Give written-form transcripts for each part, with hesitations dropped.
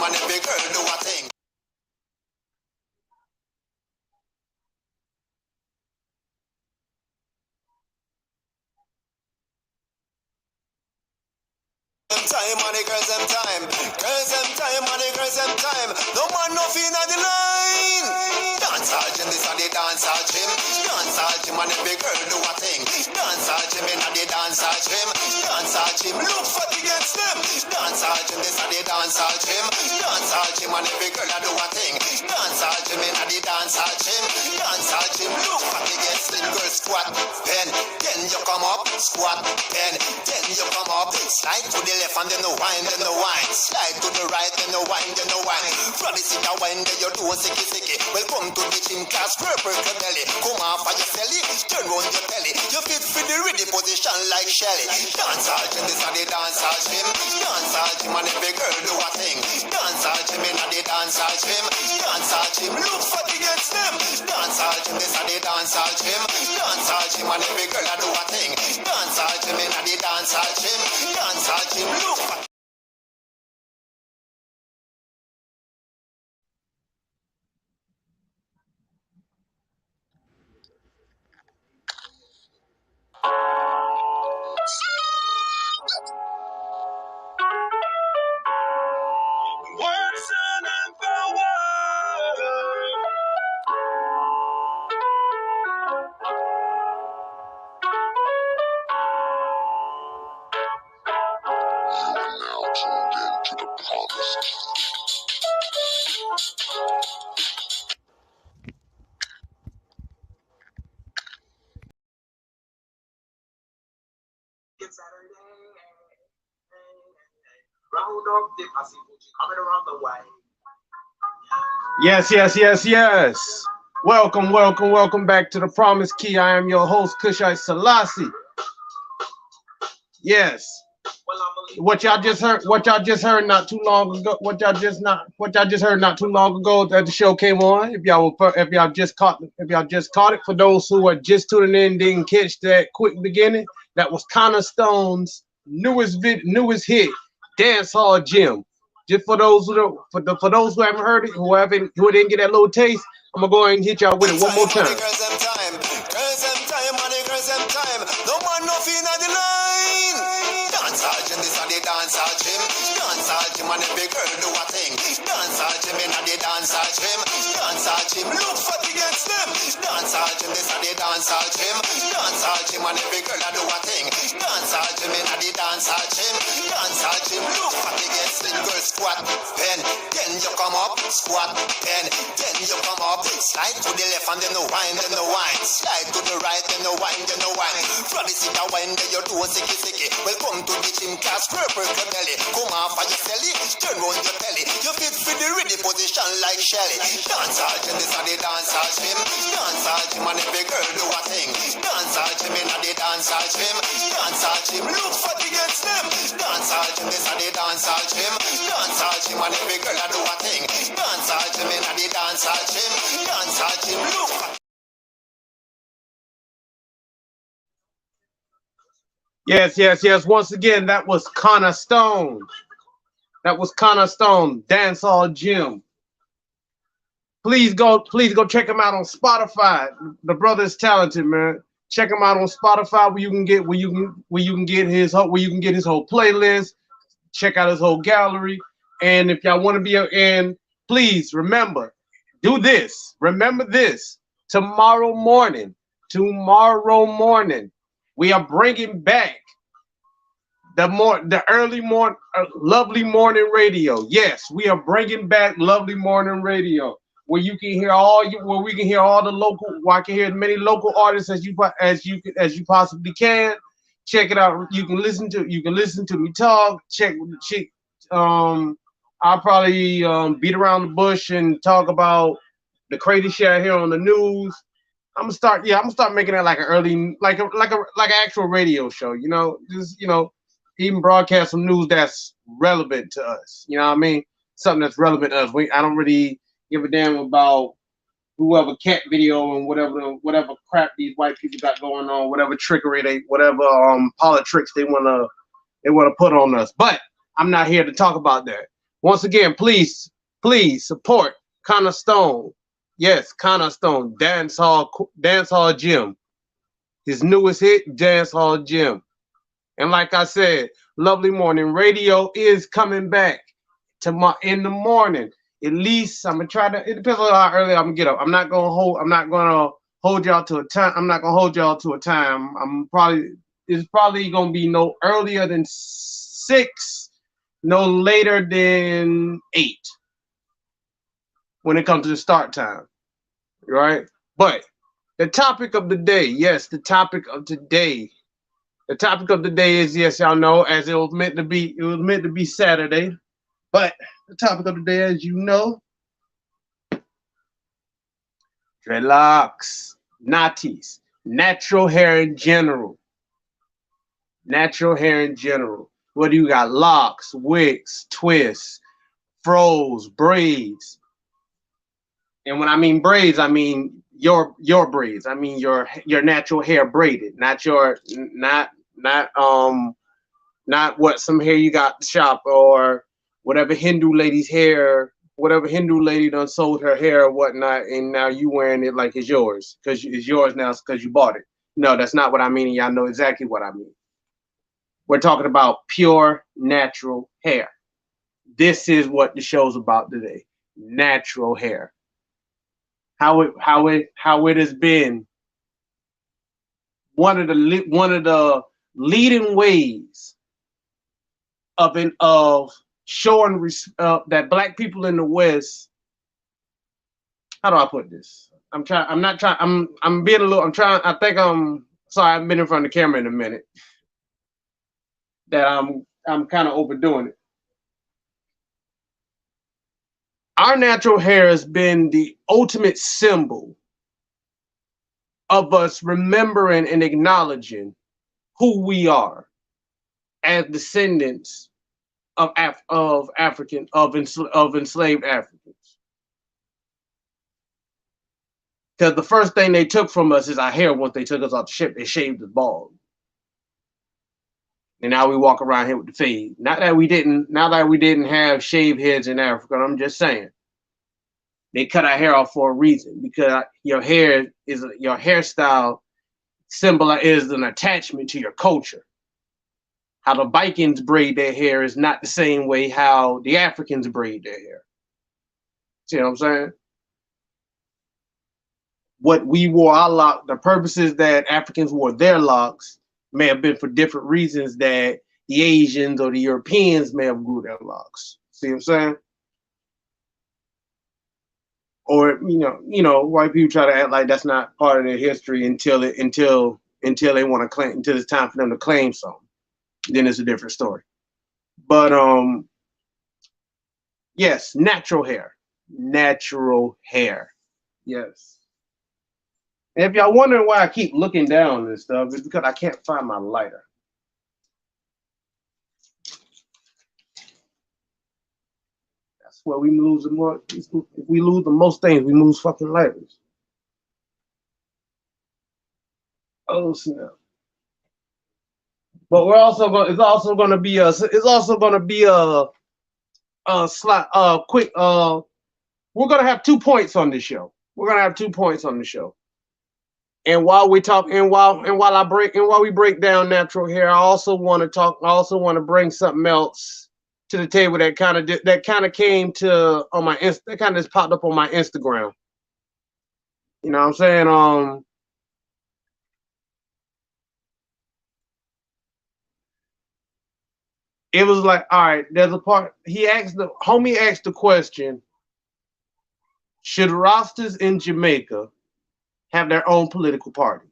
and every girl do a thing. Time and the girls them time. Girls them time and the girls them time. No man no fee in the line. Dance hall gym, this are the dance hall gym. Dance hall gym and every girl do a thing. Dance hall gym in the dance hall gym. Dance hall gym, look for the against them. Dance hall gym, this are the dance hall gym. Dance hall gym and every girl do a thing. Dance hall gym in the dance hall gym. Dance hall gym, look for the against them. Girl squat, pen, then you come up. Squat, pen, then you come up. Slide to the left and then the wine, then the wine. Slide to the right, then the wine, then the wine. From the sit and wine, then you do a sicky sicky. Welcome to the gym class, purple your belly. Come off of your belly, turn round your belly. You fit for the ready position like Shelly. Dance hall gym, this is the dance hall gym. Dance hall gym and every girl do a thing. Dance hall gym in the dance hall gym. Dance hall gym, look for the against them. Dance hall gym, this is the dance hall gym. Dance hall gym and every girl do a thing. Dance hall gym in the dance hall gym. Dance hall gym, look for. Yes, yes, yes, yes. Welcome, welcome, welcome back to the Promise Key. I am your host, Kushite Selassie. Yes. What y'all just heard not too long ago, what y'all just heard not too long ago that the show came on. If y'all just caught it, for those who are just tuning in, didn't catch that quick beginning, that was Connor Stone's newest hit, Dance Hall Gym. Just for those who haven't heard it, who didn't get that little taste, I'm gonna go ahead and hit y'all with it one more time. Girls them time, girls them time. No man no fee in the line. Dance hall gym, this is the dance hall gym. Dance hall gym and every girl do a thing. Dance hall gym in the dance hall gym. Dance hall gym, look for the against them. Dance hall gym, this is the dance hall gym. Dance hall gym and every girl do a thing. Dance hall gym in the dance hall gym. Dance hall gym, look for the against them. Girl squat, pen, then you come up. Squat, pen, then you come up. Slide to the left and then the wine, then the wine. Slide to the right, then the wine, then the wine. From the sit and wine, then you do a sicky sicky. Welcome to the gym class, purple your belly. Come off of your belly, turn round your belly. You fit for the ready position like Shelly. Dance hall gym, this is the dance hall gym. Dance hall gym and every girl do a thing. Dance hall gym in the dance hall gym. Dance hall gym, look for the against them. Dance hall gym, this is the dance hall gym. Dance hall gym and every girl do a thing. Dance hall gym in the dance hall gym. Dance hall gym, look for. Yes, yes, yes. Once again, that was Connor Stone. Dance Hall Gym. Please go check him out on Spotify. The brother is talented, man. Check him out on Spotify where you can get his whole playlist. Check out his whole gallery. And if y'all want to be in, please remember, do this. Remember this. Tomorrow morning, we are bringing back the early morning, lovely morning radio. Yes, we are bringing back lovely morning radio, where you can hear where we can hear all the local, where I can hear as many local artists as you possibly can. Check it out. You can listen to me talk. I'll probably beat around the bush and talk about the crazy shit I hear on the news. I'm gonna start making that like an early, like an actual radio show, even broadcast some news that's relevant to us. You know what I mean? Something that's relevant to us. I don't really give a damn about whoever cat video and whatever crap these white people got going on, whatever trickery whatever politics they wanna put on us. But I'm not here to talk about that. Once again, please support Connor Stone. Yes, Connor Stone, Dance Hall Gym. His newest hit, Dance Hall Gym. And like I said, Lovely Morning Radio is coming back tomorrow in the morning. At least I'm gonna try to. It depends on how early I'm gonna get up. I'm not gonna hold y'all to a time. I'm not gonna hold y'all to a time. It's probably gonna be no earlier than 6, no later than 8 when it comes to the start time. Right? But the topic of the day, yes, the topic of today. The topic of the day is, yes, y'all know, as it was meant to be Saturday. But the topic of the day, as you know, dreadlocks, natties, natural hair in general. Natural hair in general. What do you got? Locks, wicks, twists, froze, braids. And when I mean braids, I mean your braids. I mean your natural hair braided, not what some hair you got to shop, or whatever Hindu lady's hair, whatever Hindu lady done sold her hair or whatnot, and now you wearing it like it's yours because it's yours now because you bought it. No, that's not what I mean. And y'all know exactly what I mean. We're talking about pure natural hair. This is what the show's about today. Natural hair. How it has been one of the leading ways of showing that black people in the West. How do I put this? I think sorry, I haven't been in front of the camera in a minute. That I'm kind of overdoing it. Our natural hair has been the ultimate symbol of us remembering and acknowledging who we are as descendants of enslaved Africans. Because the first thing they took from us is our hair. Once they took us off the ship, they shaved us bald. And now we walk around here with the fade. Not that we didn't have shaved heads in Africa. I'm just saying they cut our hair off for a reason, because your hairstyle is an attachment to your culture. How the Vikings braid their hair is not the same way how the Africans braid their hair. See what I'm saying? What we wore our lock, the purposes that Africans wore their locks may have been for different reasons that the Asians or the Europeans may have grew their locks. See what I'm saying? Or white people try to act like that's not part of their history until they want to claim, until it's time for them to claim something. Then it's a different story. But yes, natural hair. Yes. And if y'all wondering why I keep looking down and stuff, it's because I can't find my lighter. That's where we lose the more. If we lose the most things, we lose fucking lighters. Oh snap! But we're also going. It's also going to be a quick. We're going to have 2 points on this show. And while we talk, and while we break down natural hair, I also want to bring something else to the table that kind of came to on my that kind of just popped up on my Instagram. You know what I'm saying? It was like, all right, there's a part. Homie asked the question: should rosters in Jamaica have their own political party?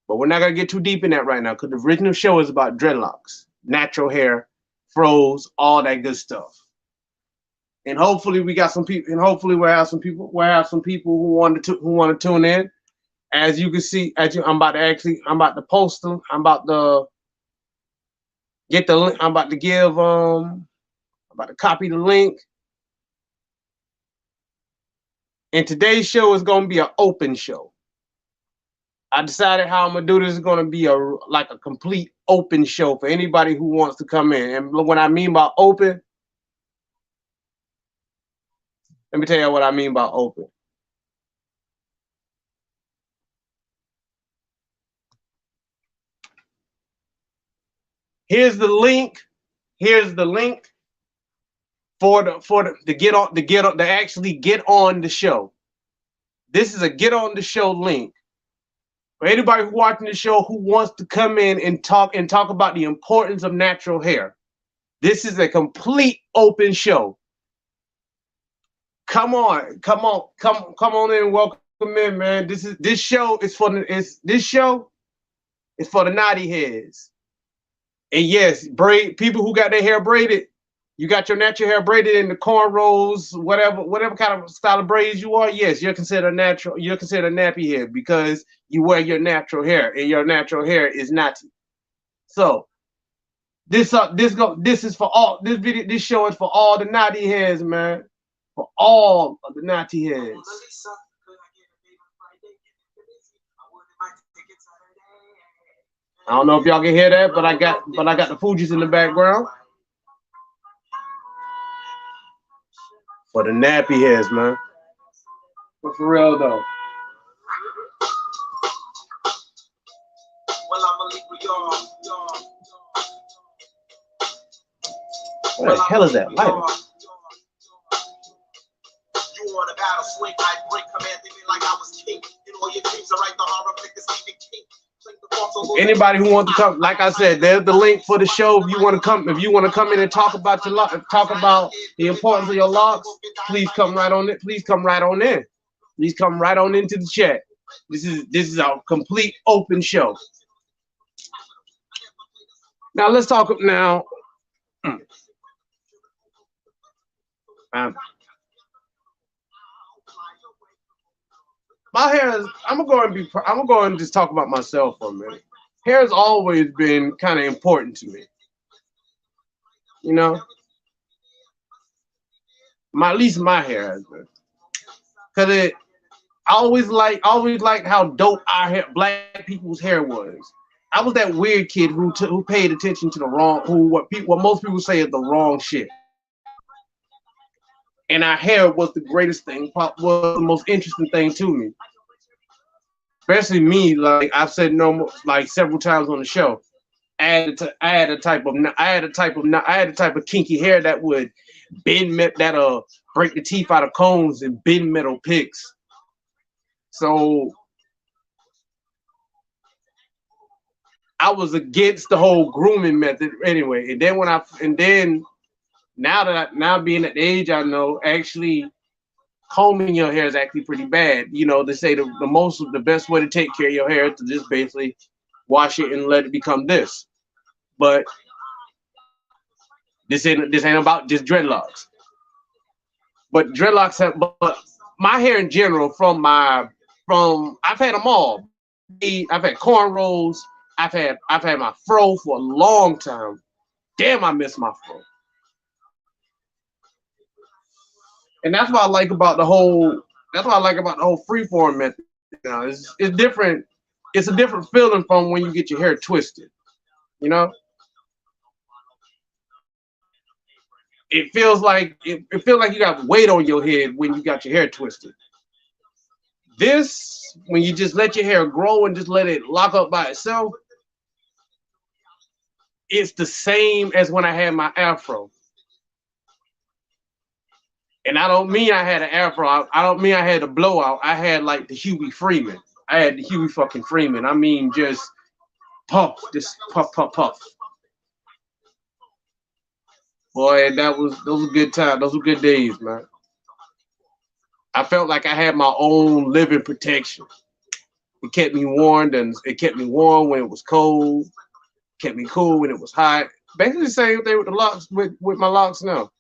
But we're not gonna get too deep in that right now, because the original show is about dreadlocks, natural hair, froze, all that good stuff. And hopefully we got some people, and hopefully we'll have some people who want to tune in. As you can see, I'm about to post them. I'm about to get the link. I'm about to copy the link. And today's show is gonna be an open show. I decided how I'm gonna do this is gonna be a complete open show for anybody who wants to come in. And what I mean by open, let me tell you what I mean by open. Here's the link. Here's the link for the to actually get on the show. This is a get on the show link for anybody who's watching the show who wants to come in and talk about the importance of natural hair. This is a complete open show. Come on in, welcome in, man. This show is for the naughty heads. And yes, people who got their hair braided. You got your natural hair braided in the cornrows, whatever kind of style of braids you are. Yes, you're considered natural. You're considered a nappy head because you wear your natural hair, and your natural hair is natty. So this is for all. This show is for all the naughty heads, man. For all of the naughty heads. I don't know if y'all can hear that, but I got the Fugees in the background. For the nappy heads, man. But for real though. What the hell is that lighter? Anybody who wants to come, like I said, there's the link for the show. If you want to come in and talk about the importance of your locks, please come right on it. Please come right on in. Please come right on into the chat. This is a complete open show. Now let's talk now. My hair is. I'm gonna go and just talk about myself for a minute. Hair has always been kind of important to me. You know, at least my hair has been, because I always liked how dope our hair, black people's hair was. I was that weird kid who paid attention to what most people say is the wrong shit. And our hair was the greatest thing, was the most interesting thing to me. Especially me, like I've said like several times on the show. I had a type of kinky hair that would break the teeth out of combs and bend metal picks. So I was against the whole grooming method anyway. And then now being at the age I know, actually combing your hair is actually pretty bad. You know, they say the best way to take care of your hair is to just basically wash it and let it become this. But this ain't about just dreadlocks. But but my hair in general, I've had them all. I've had cornrows. I've had my fro for a long time. Damn, I miss my fro. And that's what I like about the whole freeform method. You know, it's different. It's a different feeling from when you get your hair twisted. You know, it feels like you got weight on your head when you got your hair twisted. This, when you just let your hair grow and just let it lock up by itself, it's the same as when I had my afro. And I don't mean I had an afro. I don't mean I had a blowout. I had like the Huey Freeman. I had the Huey fucking Freeman. I mean, just puff, just puff, puff, puff. Boy, those were good times. Those were good days, man. I felt like I had my own living protection. It kept me warm, and it kept me warm when it was cold. Kept me cool when it was hot. Basically the same thing with the locks, with my locks now.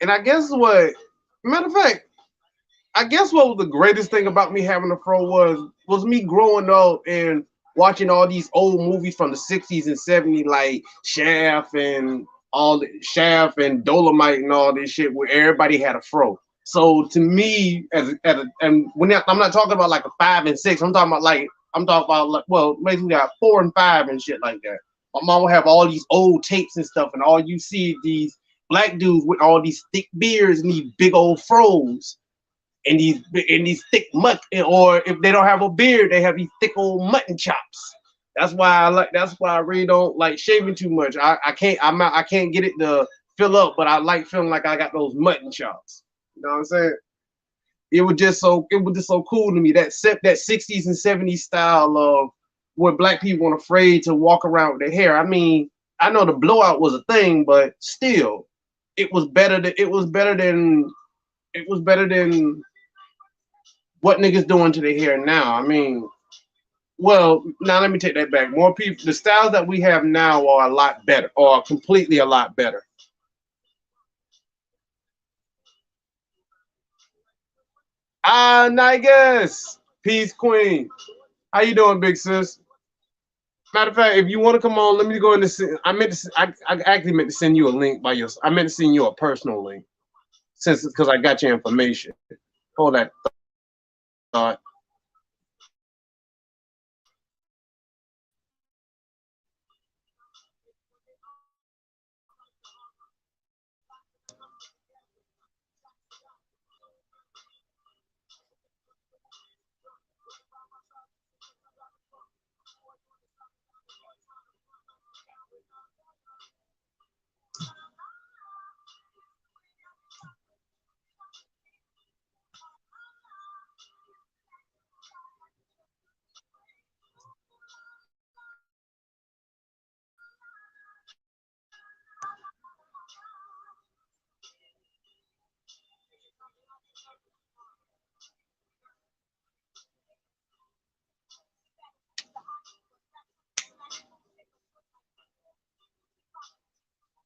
And I guess matter of fact, I guess what was the greatest thing about me having a fro was me growing up and watching all these old movies from the 60s and 70s, like Shaft and Dolomite and all this shit, where everybody had a fro. So to me, and I'm not talking about like a 5 and 6, I'm talking about like, well, basically got 4 and 5 and shit like that. My mom would have all these old tapes and stuff, and all you see these black dudes with all these thick beards and these big old fros and these thick or if they don't have a beard, they have these thick old mutton chops. That's why I really don't like shaving too much. I can't get it to fill up, but I like feeling like I got those mutton chops. You know what I'm saying? It was just so cool to me, that 60s and 70s style of where black people weren't afraid to walk around with their hair. I mean, I know the blowout was a thing, but still, it was better than what niggas doing to their hair now. I mean, well, now let me take that back. More people, the styles that we have now are a lot better, or completely a lot better. Nigus, peace, queen. How you doing, big sis? Matter of fact, if you want to come on, let me go in the. I actually meant to send you a link by your. I meant to send you a personal link, because I got your information. Hold that thought.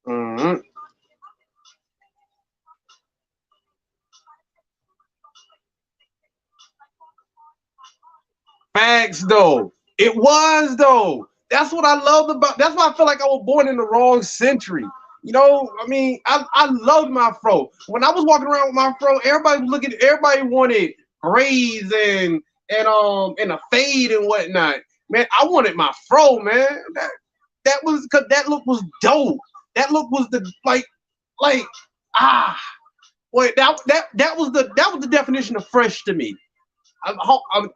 Mm-hmm. Facts though. It was though. That's what I loved about. That's why I feel like I was born in the wrong century. You know, I mean, I loved my fro. When I was walking around with my fro, everybody was looking. Everybody wanted braids and a fade and whatnot. Man, I wanted my fro, man. That was because that look was dope. That look was the like ah. Wait, that was the definition of fresh to me. A homie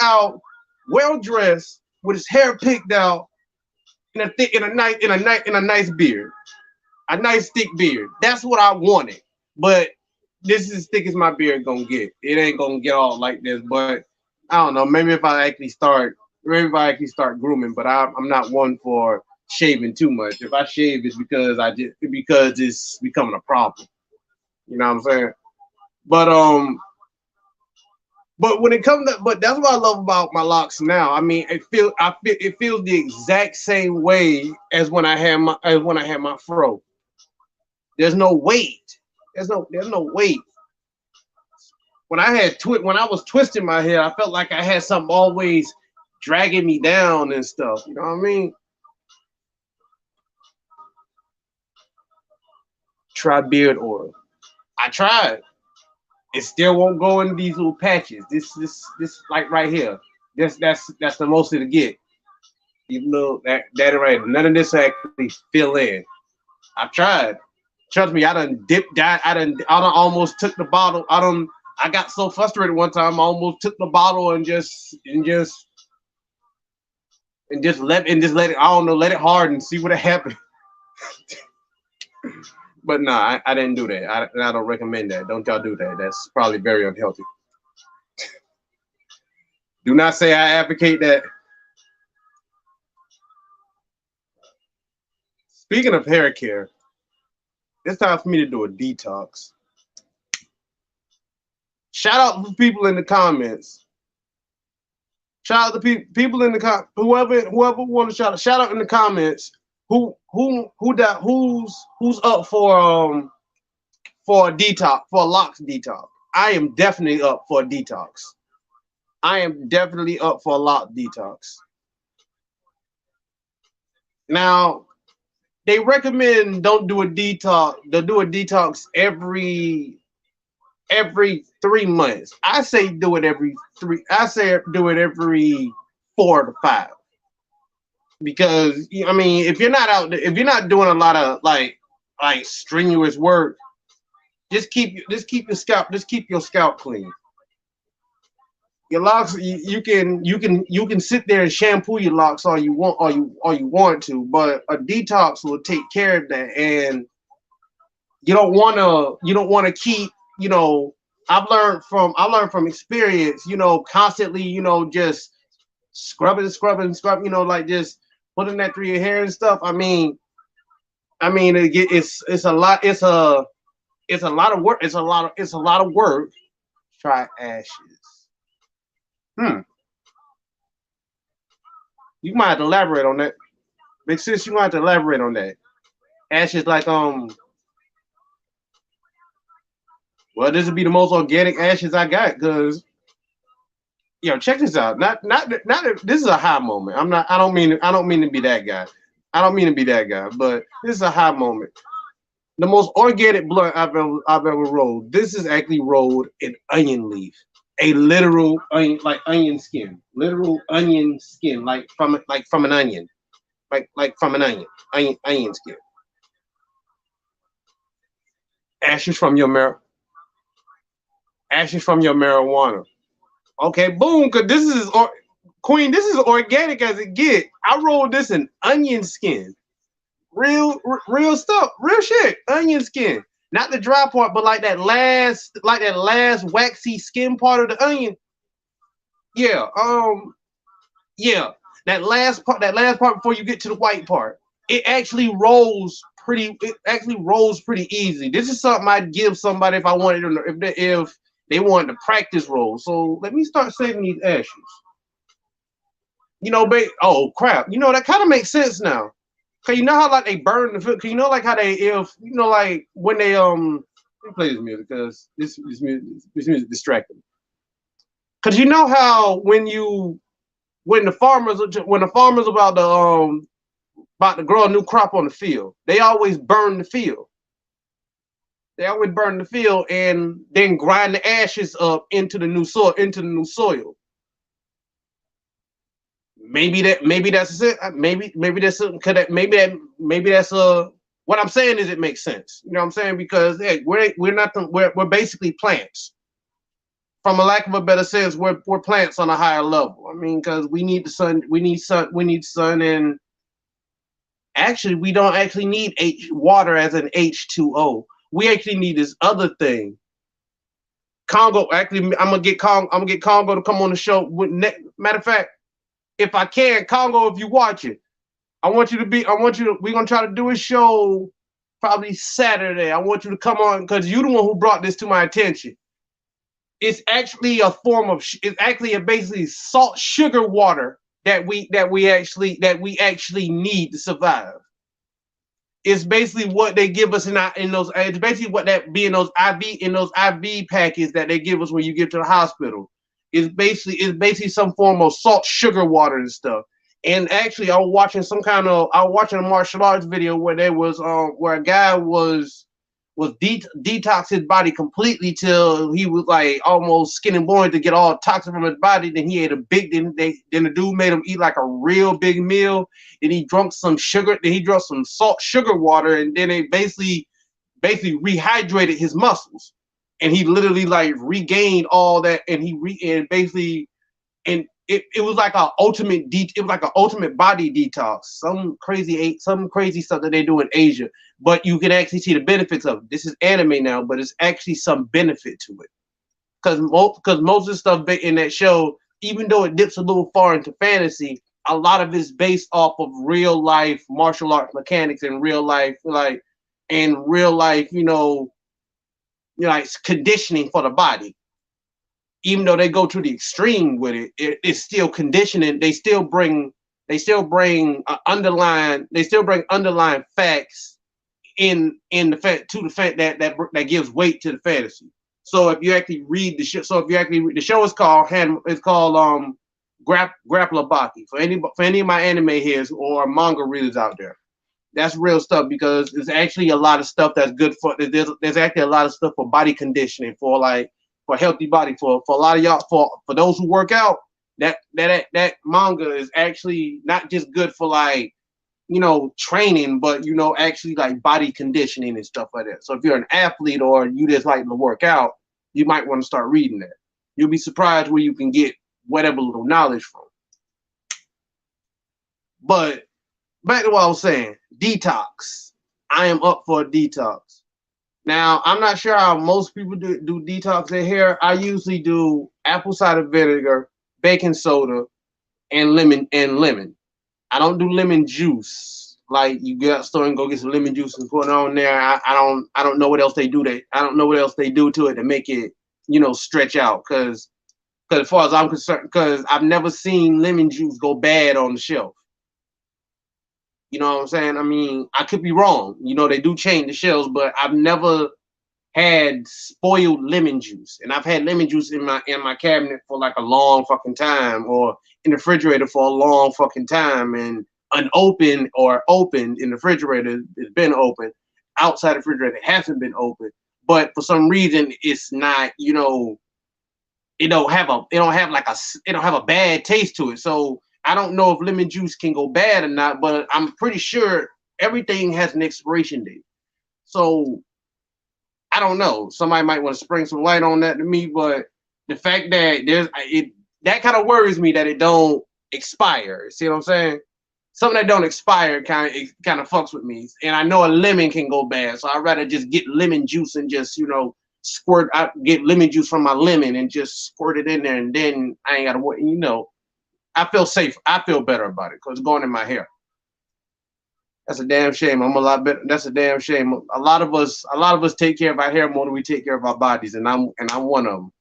out, well dressed, with his hair picked out, in a nice beard, a nice thick beard. That's what I wanted. But this is as thick as my beard gonna get. It ain't gonna get all like this. But I don't know. Maybe if I actually start grooming. But I'm not one for shaving too much. If I shave, it's because it's becoming a problem. You know what I'm saying? But But when it comes to, but that's what I love about my locks now. I mean, it feels the exact same way as when I had my fro. There's no weight. There's no weight. When when I was twisting my hair, I felt like I had something always dragging me down and stuff. You know what I mean? Try beard oil. I tried. It still won't go in these little patches. This like right here. That's the most it'll get. Even though that right, none of this actually fill in. I've tried. Trust me, I done dipped that. I done almost took the bottle. I got so frustrated one time, I almost took the bottle and just let it. I don't know, let it harden, see what happened. But nah, I didn't do that. I don't recommend that. Don't y'all do that. That's probably very unhealthy. Do not say I advocate that. Speaking of hair care, it's time for me to do a detox. Shout out to people in the comments. Shout out to people in the whoever want to shout out in the comments. Who's up for a detox, for a locks detox? I am definitely up for a detox. I am definitely up for a lot of detox. Now, they recommend don't do a detox. They'll do a detox every 3 months. I say do it every three. I say do it every 4 to 5. Because I mean, if you're not out, if you're not doing a lot of like strenuous work, just keep your scalp clean. Your locks, you can sit there and shampoo your locks all you want, all you want to, but a detox will take care of that. And you don't want to keep, you know, I learned from experience, you know, constantly, you know, just scrubbing, you know, like just putting that through your hair and stuff. It's a lot. It's a lot of work. It's a lot of work. Try ashes. Hmm. You might have to elaborate on that. Big sis, you might have to elaborate on that. Ashes like well, this would be the most organic ashes I got, because yo, check this out. Not this is a high moment. I don't mean to be that guy. I don't mean to be that guy, but this is a high moment. The most organic blunt I've ever rolled. This is actually rolled in onion leaf. A literal onion, like onion skin. Literal onion skin, like from an onion. Like from an onion skin. Ashes from your marijuana. Okay, boom, cause this is Queen, this is organic as it get. I rolled this in onion skin. Real stuff, real shit. Onion skin, not the dry part, but like that last waxy skin part of the onion. Yeah, yeah, that last part before you get to the white part. It actually rolls pretty. It actually rolls pretty easy. This is something I'd give somebody if I wanted to, if they wanted to practice roll. So let me start saving these ashes. You know, oh crap. You know that kind of makes sense now. Cause you know how like they burn the food. Cause you know like how they if you know like when they let me play this music because this music distracting me. Cause you know how when the farmers about to grow a new crop on the field, they always burn the field. They always burn the field and then grind the ashes up into the new soil. Maybe that's it. Maybe that's a, could that maybe that's a what I'm saying is it makes sense. You know what I'm saying? Because hey, we're basically plants. From a lack of a better sense, we're plants on a higher level. I mean, because we need the sun, we need sun, and actually we don't actually need water as an H2O. We actually need this other thing. Congo, actually, I'm gonna get Congo to come on the show. Matter of fact, if I can, Congo, if you watch it, we're gonna try to do a show probably Saturday. I want you to come on because you're the one who brought this to my attention. It's actually it's actually a basically salt sugar water that we actually need to survive. It's basically what they give us in those. It's basically what that be in those IV packets that they give us when you get to the hospital. It's basically some form of salt sugar water and stuff. And actually, I was watching a martial arts video where there was where a guy was detox his body completely till he was like almost skin and bone to get all toxin from his body. Then he ate then the dude made him eat like a real big meal. Then he drank some sugar. Then he drank some salt sugar water, and then it basically rehydrated his muscles. And he literally like regained all that, and it was like an ultimate body detox. Some crazy stuff that they do in Asia, but you can actually see the benefits of it. This is anime now, but it's actually some benefit to it. Because most of the stuff in that show, even though it dips a little far into fantasy, a lot of it is based off of real life martial arts mechanics and real life like conditioning for the body. Even though they go to the extreme with it's still conditioning. They still bring underlying facts in the fact to the fact that gives weight to the fantasy. So if you actually read the show, the show is called Grappler Baki. For any of my anime heads or manga readers out there, that's real stuff because there's actually a lot of stuff that's good for. There's actually a lot of stuff for body conditioning, for healthy body, for a lot of y'all, for those who work out. That manga is actually not just good for like, training, but actually like body conditioning and stuff like that. So if you're an athlete or you just like to work out, you might want to start reading that. You'll be surprised where you can get whatever little knowledge from. But back to what I was saying, detox. I am up for a detox. Now, I'm not sure how most people do detox their hair. I usually do apple cider vinegar, baking soda, and lemon. I don't do lemon juice. Like you get out the store and go get some lemon juice and put it on there. I don't know what else they do. I don't know what else they do to it to make it, stretch out. Because as far as I'm concerned, because I've never seen lemon juice go bad on the shelf. You know what I'm saying? I mean, I could be wrong. They do change the shelves, but I've never had spoiled lemon juice. And I've had lemon juice in my cabinet for like a long fucking time, or in the refrigerator for a long fucking time, and unopened or opened in the refrigerator. It's been open. Outside the refrigerator, it hasn't been open. But for some reason, it's not. It don't have a bad taste to it. So I don't know if lemon juice can go bad or not, but I'm pretty sure everything has an expiration date. So I don't know. Somebody might want to spring some light on that to me, but the fact that that kind of worries me that it don't expire. See what I'm saying? Something that don't expire kind of fucks with me. And I know a lemon can go bad, so I'd rather just get lemon juice and just get lemon juice from my lemon and just squirt it in there, and then I ain't gotta worry. I feel safe. I feel better about it because it's going in my hair. That's a damn shame. I'm a lot better. That's a damn shame. A lot of us take care of our hair more than we take care of our bodies, and I'm one of them.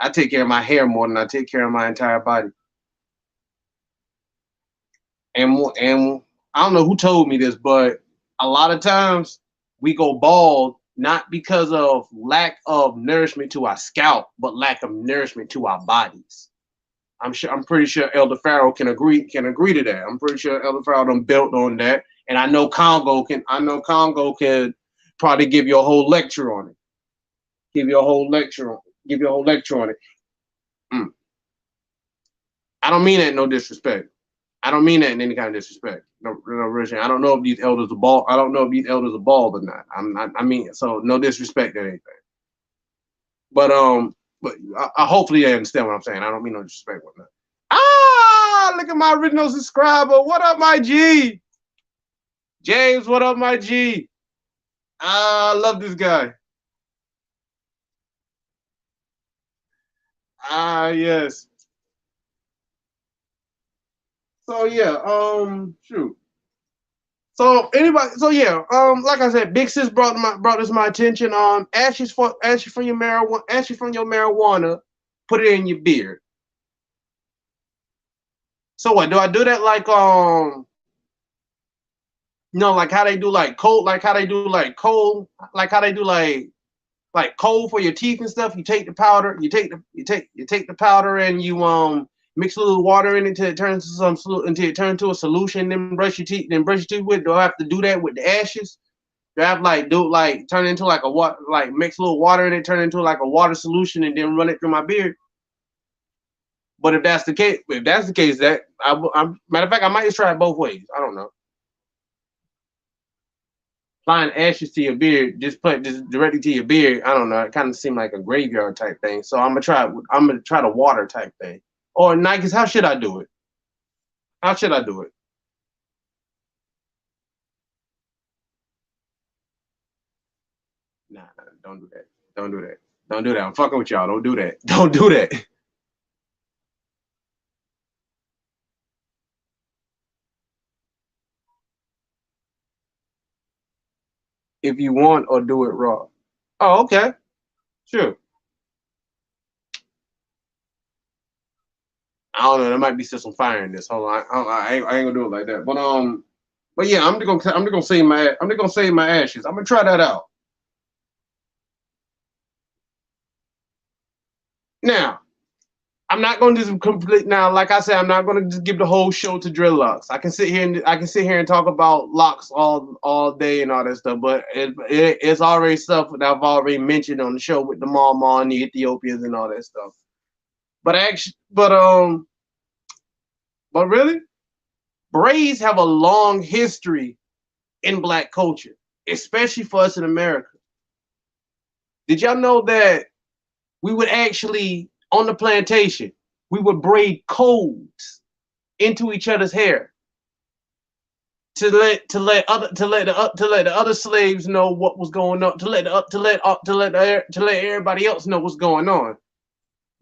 I take care of my hair more than I take care of my entire body. And I don't know who told me this, but a lot of times we go bald not because of lack of nourishment to our scalp, but lack of nourishment to our bodies. I'm pretty sure Elder Pharaoh can agree to that. I'm pretty sure Elder Pharaoh done built on that. And I know Congo can probably give you a whole lecture on it. Give you a whole lecture on it. I don't mean that in no disrespect. I don't mean that in any kind of disrespect. No, I don't know if these elders are bald. I don't know if these elders are bald or not. I mean, so no disrespect or anything. But hopefully they understand what I'm saying. I don't mean no disrespect with that. Look at my original subscriber. What up, my G? James, what up, my G? I love this guy. Yes. So yeah, shoot. So like I said, Big Sis brought this to my attention. Ashes from your marijuana, put it in your beard. So what do I do that like like how they do like cold, like how they do like cold, like how they do like cold for your teeth and stuff? You take the powder, you take the powder and you mix a little water in it until it turns to a solution, then brush your teeth with. Do I have to do that with the ashes? Do I have turn into like a water, like mix a little water in it, turn into like a water solution, and then run it through my beard? But if that's the case, that I'm matter of fact, I might just try it both ways. I don't know. Applying ashes to your beard, just directly to your beard. I don't know. It kind of seemed like a graveyard type thing. So I'm gonna try the water type thing. Or Nikes, how should I do it? How should I do it? Nah, don't do that. Don't do that. Don't do that. I'm fucking with y'all. Don't do that. Don't do that. If you want, or do it raw. Oh, okay. Sure. I don't know. There might be still some fire in this. Hold on. I ain't gonna do it like that. But yeah, I'm just gonna save my ashes. I'm gonna try that out. Now, I'm not going to just complete now. Like I said, I'm not going to just give the whole show to Dreadlocks. I can sit here and talk about locks all day and all that stuff. But it's already stuff that I've already mentioned on the show with the Mama and the Ethiopians and all that stuff. But really, braids have a long history in Black culture, especially for us in America. Did y'all know that we would actually on the plantation, we would braid codes into each other's hair to let the other slaves know what was going on, to let everybody else know what's going on.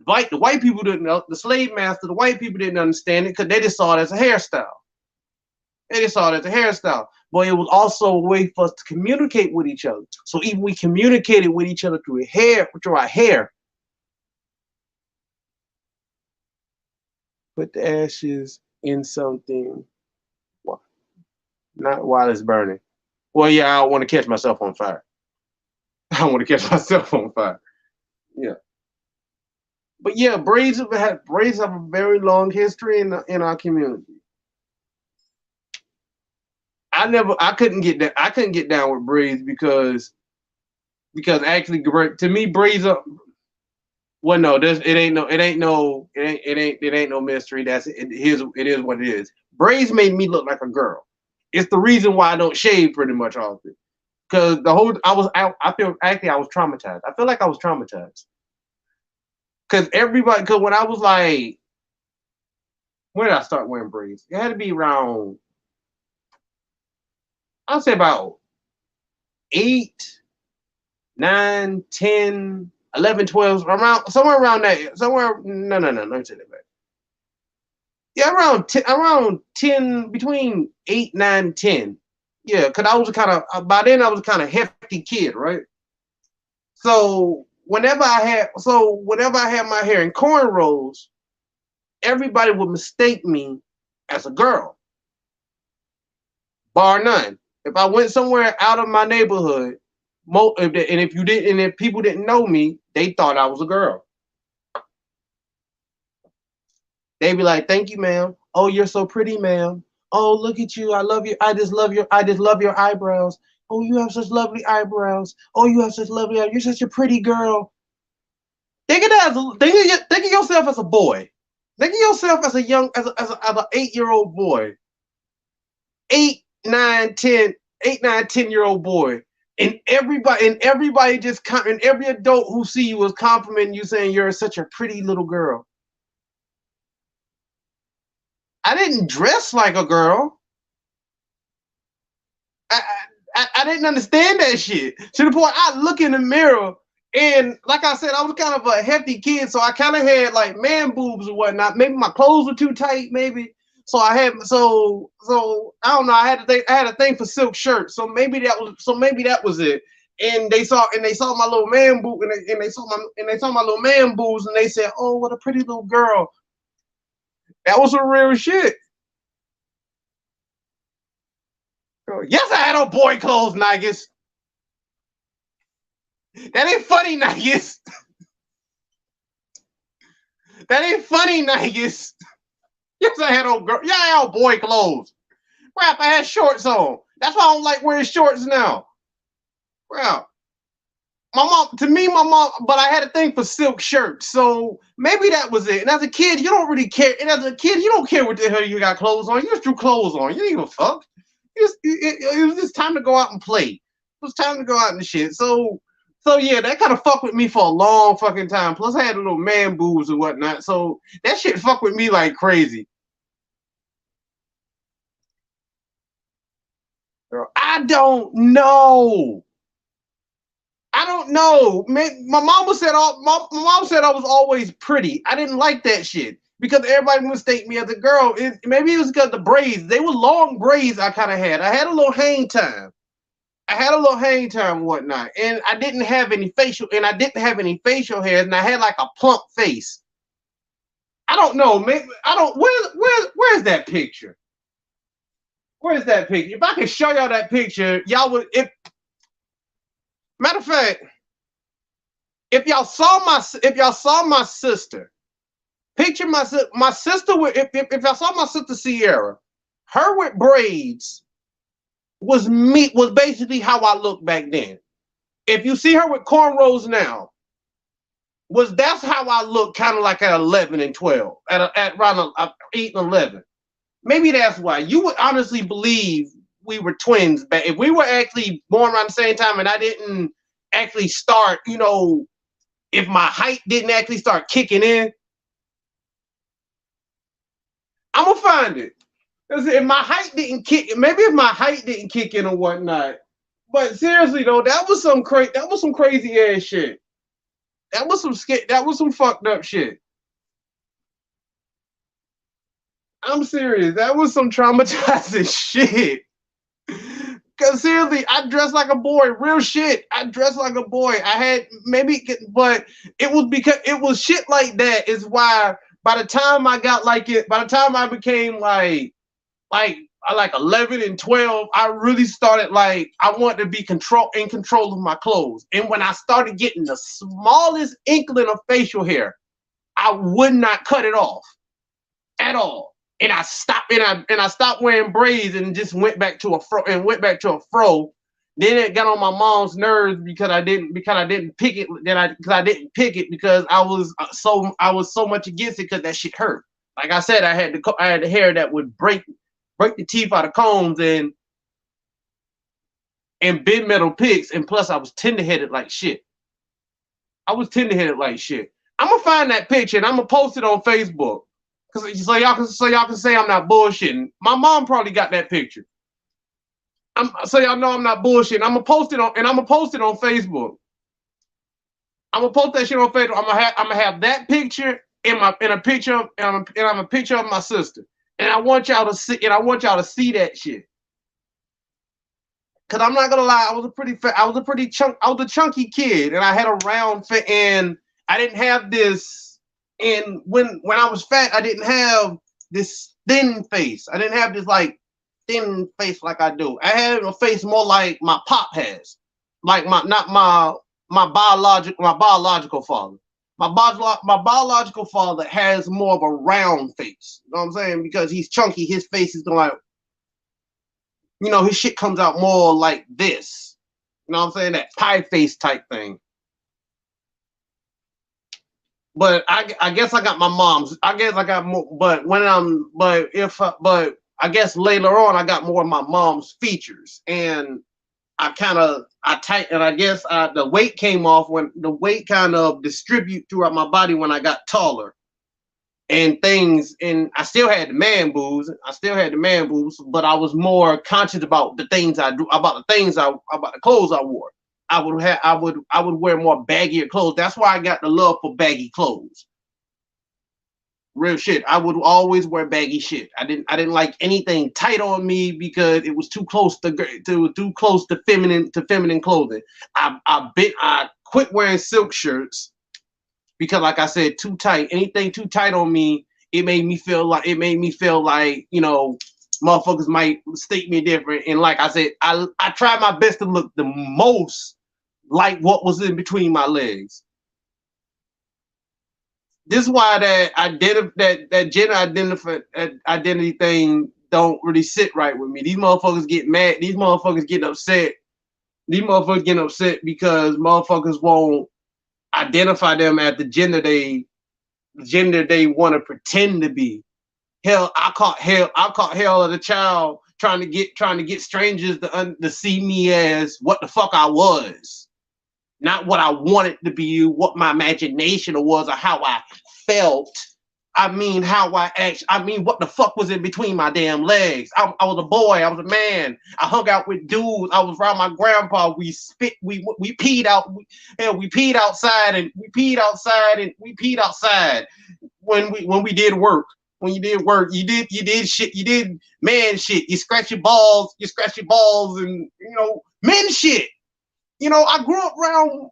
The white people didn't know, the slave master, the white people didn't understand it because they just saw it as a hairstyle. But it was also a way for us to communicate with each other. So even we communicated with each other through our hair. Put the ashes in something, not while it's burning. Well, yeah, I don't want to catch myself on fire. Yeah. But yeah, braids have a very long history in our community. I couldn't get down with braids because actually to me braids are. Well, no, it ain't no mystery. It is what it is. Braids made me look like a girl. It's the reason why I don't shave pretty much often. Because I was traumatized. I feel like I was traumatized. Because when I was like, when did I start wearing braids? It had to be around, I'll say about 8, 9, 10, 11, 12, somewhere around that. No, let me say that back. Yeah, around 10, between 8, 9, 10. Yeah, because by then I was kind of hefty kid, right? So whenever I had my hair in cornrows, everybody would mistake me as a girl, bar none. If I went somewhere out of my neighborhood, if people didn't know me, they thought I was a girl. They'd be like, "Thank you, ma'am. Oh, you're so pretty, ma'am. Oh, look at you. I love you. I just love your eyebrows. Oh, you have such lovely eyebrows. Oh, you have such lovely eyebrows. You're such a pretty girl." Think of yourself as a boy. Think of yourself as an 8-year-old boy. 8, 9, 10, 8, 9, 10-year-old boy. And everybody just and every adult who see you is complimenting you, saying you're such a pretty little girl. I didn't dress like a girl. I didn't understand that shit. To the point I look in the mirror and like I said, I was kind of a hefty kid, so I kind of had like man boobs or whatnot. Maybe my clothes were too tight, maybe. So I don't know. I had a thing for silk shirts, so maybe that was it. And they saw my little man boob, and they saw my little man boobs, and they said, "Oh, what a pretty little girl." That was some real shit. Yes, I had on boy clothes, Niggas. That ain't funny, Niggas. That ain't funny, Niggas. Yes, I had on boy clothes. Crap, I had shorts on. That's why I don't like wearing shorts now. Crap. My mom, but I had a thing for silk shirts, so maybe that was it. And as a kid, you don't really care. And as a kid, you don't care what the hell you got clothes on. You just threw clothes on. You didn't give a fuck. It was just time to go out and play. It was time to go out and shit. So yeah, that kind of fucked with me for a long fucking time. Plus, I had a little man boobs and whatnot. So that shit fucked with me like crazy. Girl, I don't know. My mama said my mom said I was always pretty. I didn't like that shit because everybody mistake me as a girl. Maybe it was because the braids. They were long braids I kind of had. I had a little hang time. And whatnot. And I didn't have any facial hairs, and I had like a plump face. I don't know. Maybe I don't. Where's that picture? Where's that picture? If I could show y'all that picture, y'all would. Matter of fact, if y'all saw my sister, picture my sister with if y'all saw my sister Sierra, her with braids was basically how I looked back then. If you see her with cornrows now, that's how I look, kind of like at 11 and 12, at around 8 and 11. Maybe that's why you would honestly believe we were twins. But if we were actually born around the same time and I didn't actually start, if my height didn't actually start kicking in, I'm gonna find it. If my height didn't kick, maybe if my height didn't kick in or whatnot. But seriously though, that was some crazy ass shit. That was some fucked up shit. I'm serious. That was some traumatizing shit. Cause seriously, I dressed like a boy. Real shit. I dressed like a boy. I had but it was because it was shit like that is why by the time I became like 11 and 12, I really started I wanted to be in control of my clothes. And when I started getting the smallest inkling of facial hair, I would not cut it off at all. And I stopped wearing braids and just went back to a fro. Then it got on my mom's nerves because I didn't pick it. I didn't pick it because I was so much against it because that shit hurt. Like I said, I had the hair that would break the teeth out of combs and bend metal picks, and plus I was tender-headed like shit. I'm gonna find that picture and I'm gonna post it on Facebook. So y'all can say I'm not bullshitting. My mom probably got that picture. So y'all know I'm not bullshitting. I'm gonna post it on Facebook. I'm gonna post that shit on Facebook. I'm gonna have that picture in a picture of my sister. And I want y'all to see that shit. Cause I'm not gonna lie, I was a chunky kid, and I had a round fit, and I didn't have this. And when I was fat, I didn't have this thin face. I didn't have this thin face like I do. I had a face more like my pop has, like my biological father. My biological father has more of a round face. You know what I'm saying? Because he's chunky, his face is his shit comes out more like this. You know what I'm saying? That pie face type thing. But I guess I got my mom's. I guess I got more. But I guess later on I got more of my mom's features, and I guess the weight came off when the weight kind of distribute throughout my body when I got taller, and things. And I still had the man boobs. But I was more conscious about the things I do, about the clothes I wore. I would wear more baggier clothes. That's why I got the love for baggy clothes. Real shit. I would always wear baggy shit. I didn't like anything tight on me because it was too close to feminine clothing. I quit wearing silk shirts because, like I said, too tight. Anything too tight on me, it made me feel like motherfuckers might state me different. And like I said, I tried my best to look the most like what was in between my legs. This is why that gender identity thing don't really sit right with me. These motherfuckers get mad. These motherfuckers get upset. These motherfuckers get upset because motherfuckers won't identify them as the gender they want to pretend to be. Hell, I caught hell as a child trying to get strangers to see me as what the fuck I was, not what I wanted to be, what my imagination was, or how I felt. I mean, what the fuck was in between my damn legs? I was a boy. I was a man. I hung out with dudes. I was around my grandpa. We peed out. We peed outside, and we peed outside when we did work. When you did work, you did shit. You did man shit. You scratch your balls, and men shit. I grew up around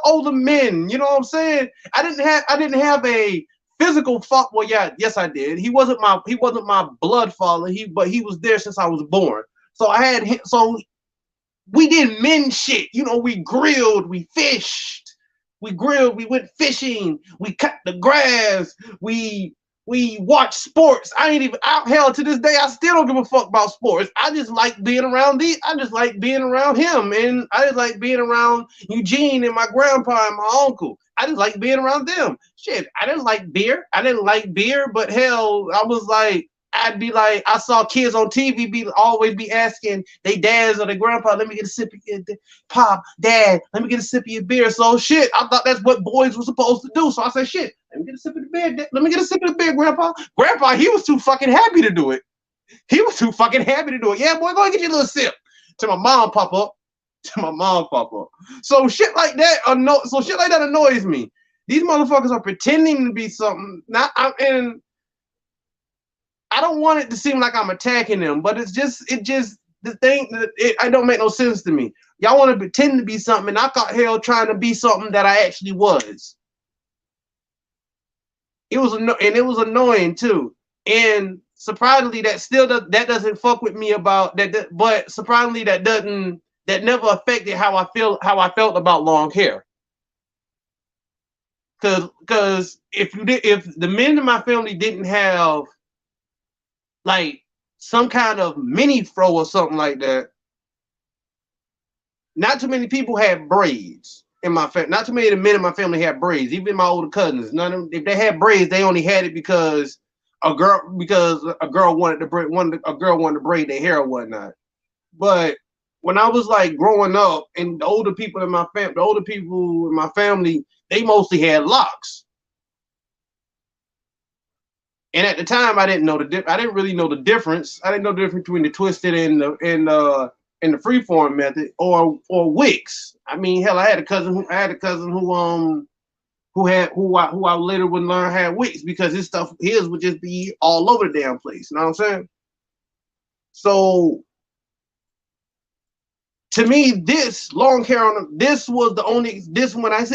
older men. You know what I'm saying? I didn't have a physical fuck. Well, yeah, yes, I did. He wasn't my blood father. But he was there since I was born. So I had him. So we did men shit. We grilled, we fished, We grilled, we went fishing, we cut the grass, we watch sports. I ain't even out. Hell, to this day, I still don't give a fuck about sports. I just like being around I just like being around him, and I just like being around Eugene and my grandpa and my uncle. I just like being around them. Shit, I didn't like beer. I didn't like beer, but hell, I was like, I'd be like, I saw kids on TV always be asking they dads or their grandpa, let me get a sip of your pop, dad, let me get a sip of your beer. So shit, I thought that's what boys were supposed to do. So I said, shit, let me get a sip of the beer. Let me get a sip of the beer, grandpa. Grandpa, he was too fucking happy to do it. He was too fucking happy to do it. Yeah, boy, go and get your little sip. To my mom pop up. To my mom pop up. So shit like that annoys me. These motherfuckers are pretending to be something. And I don't want it to seem like I'm attacking them, but it just the thing that it don't make no sense to me. Y'all want to pretend to be something, and I caught hell trying to be something that I actually was. It was annoying too, and surprisingly, that doesn't fuck with me about that. But surprisingly, that never affected how I felt about long hair. Because if the men in my family didn't have like some kind of mini fro or something like that, not too many people had braids in my family. Not too many of the men in my family had braids. Even my older cousins, none of them, if they had braids, they only had it because a girl wanted to braid their hair or whatnot. But when I was like growing up, and the older people in my family, they mostly had locks. And at the time, I didn't really know the difference. I didn't know the difference between the twisted and the freeform method or wicks. I mean, hell, I had a cousin who I later would learn had wicks because his would just be all over the damn place. You know what I'm saying? So to me, this long hair this was the only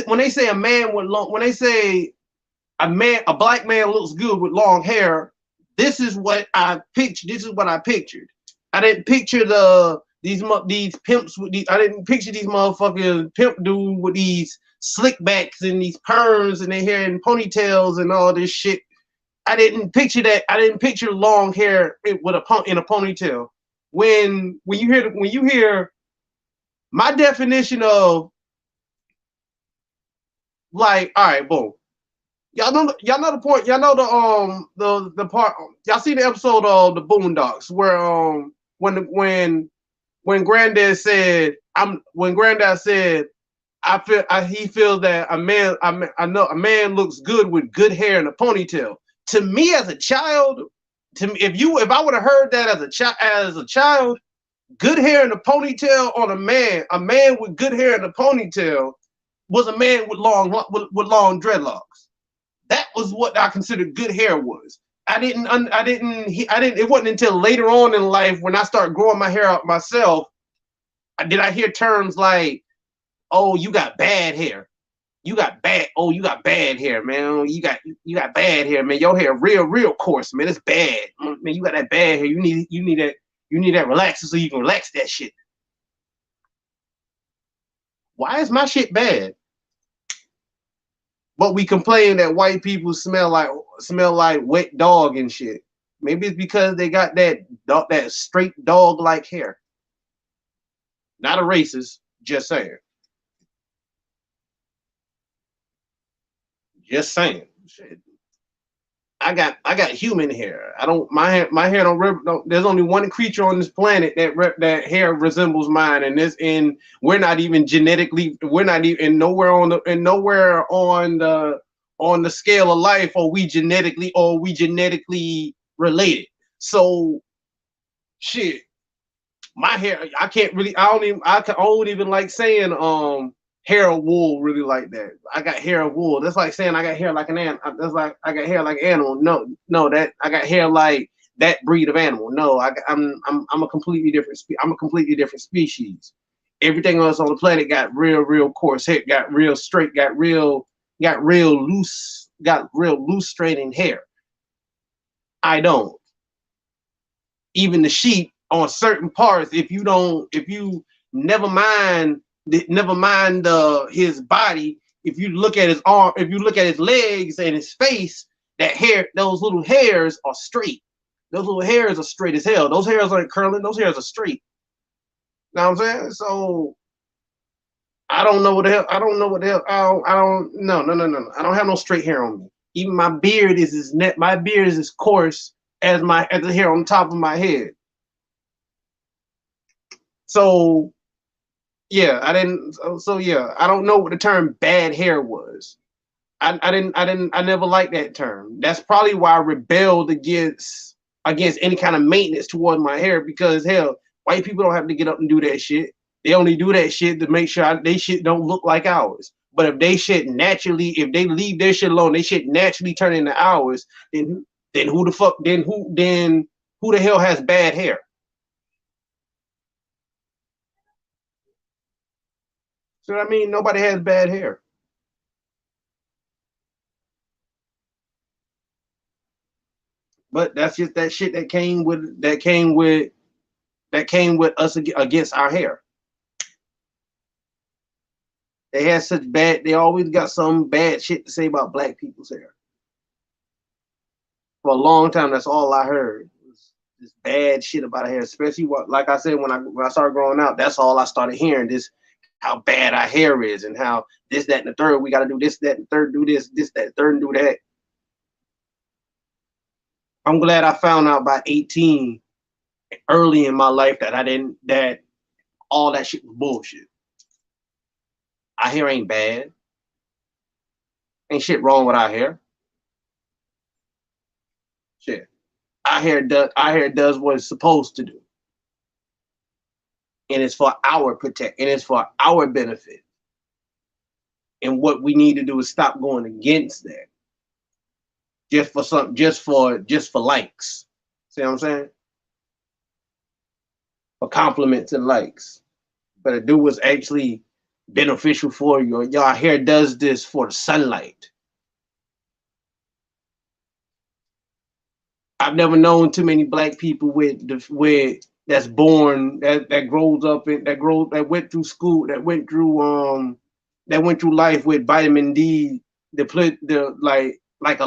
when they say a man with long, when they say a black man looks good with long hair, this is what I pictured. I didn't picture these pimps with these. I didn't picture these motherfuckers pimp dude with these slick backs and these perms and their hair in ponytails and all this shit. I didn't picture that. I didn't picture long hair in a ponytail. When you hear my definition of like, all right, boom. Y'all know the point. Y'all know the part. Y'all see the episode of the Boondocks where when Granddad said he feels that I know a man looks good with good hair and a ponytail. To me as a child, if I would have heard that as a child, good hair and a ponytail on a man with good hair and a ponytail was a man with long dreadlocks. That was what I considered good hair was. It wasn't until later on in life when I started growing my hair out myself, did I hear terms like, oh, you got bad hair. You got bad hair, man. You got bad hair, man. Your hair real coarse, man. It's bad. Man, you got that bad hair. You need that relaxer so you can relax that shit. Why is my shit bad? But we complain that white people smell like wet dog and shit. Maybe it's because they got that straight dog like hair. Not a racist, just saying. Just saying. Shit. I got human hair. My hair don't. There's only one creature on this planet that hair resembles mine, and we're not even genetically. We're not even nowhere on the scale of life are we genetically related. So, shit. My hair, I don't even like saying hair of wool really like that. I got hair of wool. That's like saying I got hair like an animal. That's like I got hair like an animal. No, that I got hair like that breed of animal. No, I'm a completely different species. Everything else on the planet got real coarse hair, got real straight, got real loose straining hair. I don't. Even the sheep on certain parts, if you never mind his body, if you look at his arm, if you look at his legs and his face, that hair, those little hairs are straight. Those little hairs are straight as hell. Those hairs aren't curling. Those hairs are straight. You know what I'm saying? So I don't know what the hell. I don't know what the hell. I don't. No. I don't have no straight hair on me. Even my beard is as net. My beard is as coarse as the hair on top of my head. So yeah, I didn't. So yeah, I don't know what the term bad hair was. I never liked that term. That's probably why I rebelled against any kind of maintenance towards my hair, because hell, white people don't have to get up and do that shit. They only do that shit to make sure they shit don't look like ours. But if they shit naturally, if they leave their shit alone, they shit naturally turn into ours, then who the fuck then who the hell has bad hair? So I mean, nobody has bad hair. But that's just that shit that came with us against our hair. They had such bad. They always got some bad shit to say about black people's hair. For a long time, that's all I heard. Was this bad shit about hair. Especially what, like I said, when I started growing out, that's all I started hearing. This how bad our hair is, and how this, that, and the third. We got to do this, that, and the third. Do this, that, third, and do that. I'm glad I found out by 18, early in my life, that I didn't. That all that shit was bullshit. Our hair ain't bad. Ain't shit wrong with our hair. Shit. Our hair does what it's supposed to do. And it's for our and it's for our benefit. And what we need to do is stop going against that. Just for likes. See what I'm saying? For compliments and likes. But to do what's actually beneficial for you. Your hair does this for the sunlight. I've never known too many black people that's born that grows up in that went through school that went through life with vitamin D. Like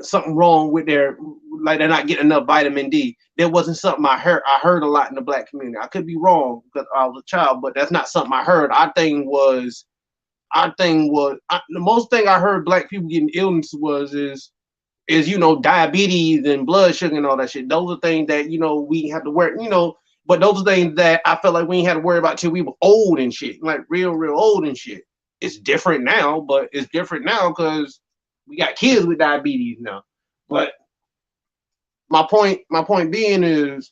something wrong with their, like they're not getting enough vitamin D. That wasn't something I heard. I heard a lot in the black community. I could be wrong because I was a child, but that's not something I heard. The most thing I heard black people getting illness is diabetes and blood sugar and all that shit. Those are things that we have to worry, but those are things that I felt like we ain't had to worry about till we were old and shit, like real old and shit. It's different now, but it's different now because we got kids with diabetes now. But my point being is,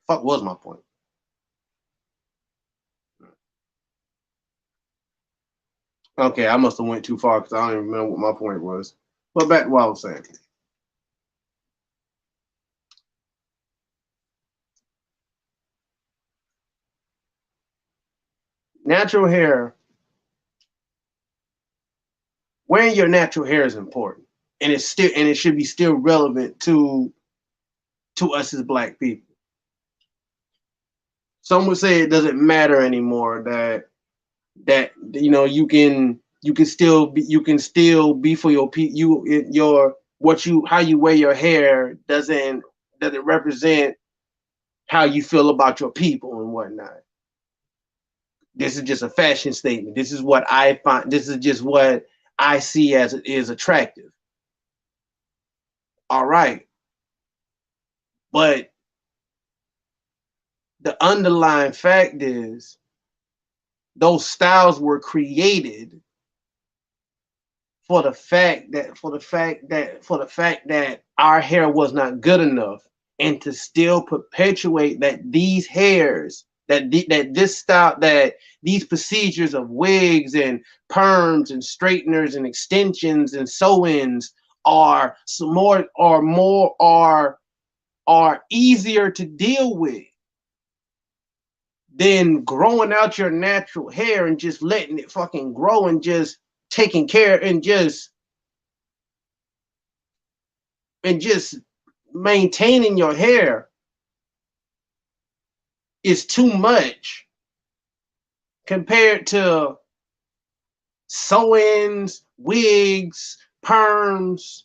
fuck was my point? Okay, I must have went too far because I don't even remember what my point was. But back to what I was saying. Natural hair, wearing your natural hair is important, and it should be still relevant to us as black people. Some would say it doesn't matter anymore, that you can still be for how you wear your hair doesn't represent how you feel about your people and whatnot. This is just a fashion statement. This is what I find. This is just what I see as it is attractive. All right, but the underlying fact is those styles were created for the fact that our hair was not good enough, and to still perpetuate that these hairs, this style, that these procedures of wigs and perms and straighteners and extensions and sew-ins are easier to deal with than growing out your natural hair and just letting it fucking grow and just taking care and just maintaining your hair is too much compared to sew-ins, wigs, perms,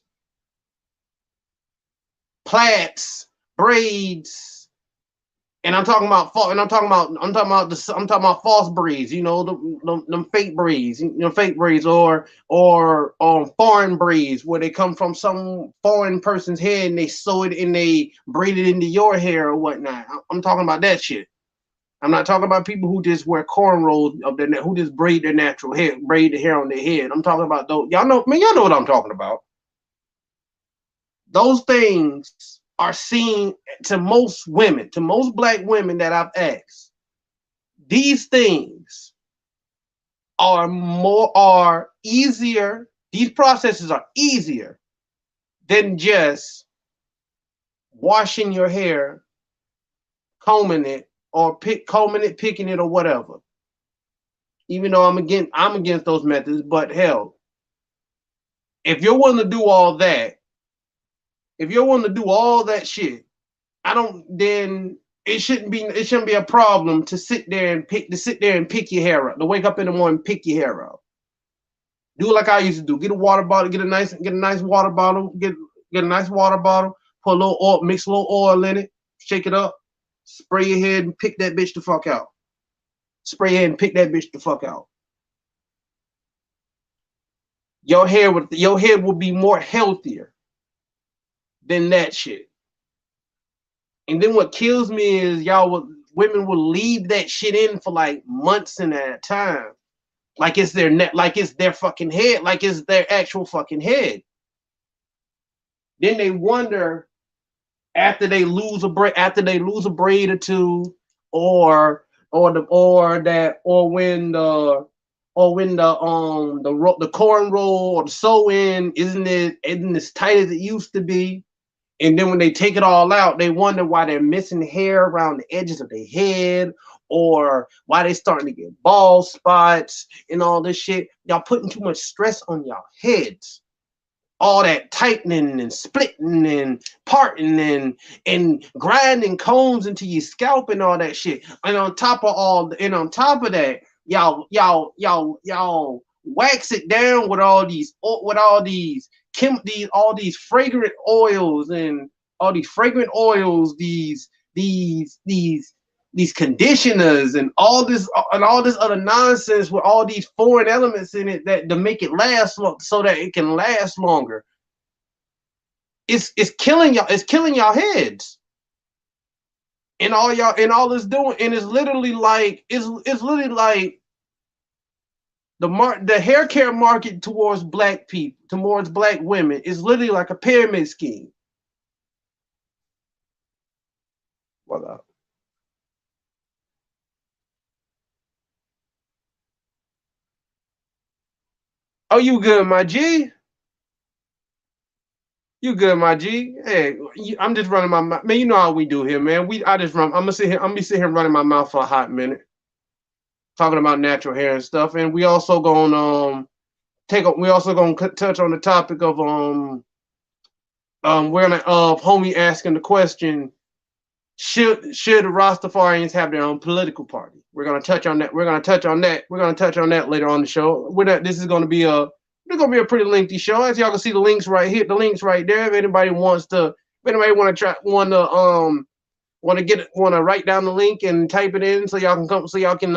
plaits, braids, and I'm talking about false braids, you know, them fake braids, fake braids, or foreign braids where they come from some foreign person's head and they sew it and they braid it into your hair or whatnot. I'm talking about that shit. I'm not talking about people who just wear cornrows who just braid their natural hair, braid the hair on their head. I'm talking about those. Y'all know what I'm talking about. Those things are seen to most women, to most black women that I've asked. These things are easier. These processes are easier than just washing your hair, combing it, or picking it, or whatever. Even though I'm against those methods, but hell, if you're willing to do all that, shit, then it shouldn't be a problem to sit there and pick your hair up. To wake up in the morning, pick your hair up. Do it like I used to do. Get a water bottle, get a nice water bottle, get a nice water bottle, put a little oil, mix a little oil in it, shake it up, spray your head and pick that bitch the fuck out. Spray your head and pick that bitch the fuck out. Your head will be more healthier than that shit. And then what kills me is women will leave that shit in for like months at a time. Like it's their fucking head, like it's their actual fucking head. Then they wonder after they lose a braid or two, or when the cornrow or the sew-in isn't as tight as it used to be. And then when they take it all out, they wonder why they're missing hair around the edges of their head, or why they're starting to get bald spots and all this shit. Y'all putting too much stress on y'all heads. All that tightening and splitting and parting and grinding combs into your scalp and all that shit. And on top of that, y'all wax it down with all these fragrant oils and these conditioners and all this other nonsense with all these foreign elements in it that to make it last so that it can last longer. It's killing y'all. It's killing y'all heads. And all it's doing, and it's literally like the hair care market towards black people, towards black women, is literally like a pyramid scheme. What up? Oh, you good, my G? You good, my G? Hey, I'm just running my mouth. Man, you know how we do here, man. I'm gonna sit here running my mouth for a hot minute, talking about natural hair and stuff. And we also gonna touch on the topic of homie asking the question, should the Rastafarians have their own political party? We're gonna touch on that. We're gonna touch on that later on the show. This is gonna be a pretty lengthy show. As y'all can see, the links right here, the links right there. If anybody want to write down the link and type it in, so y'all can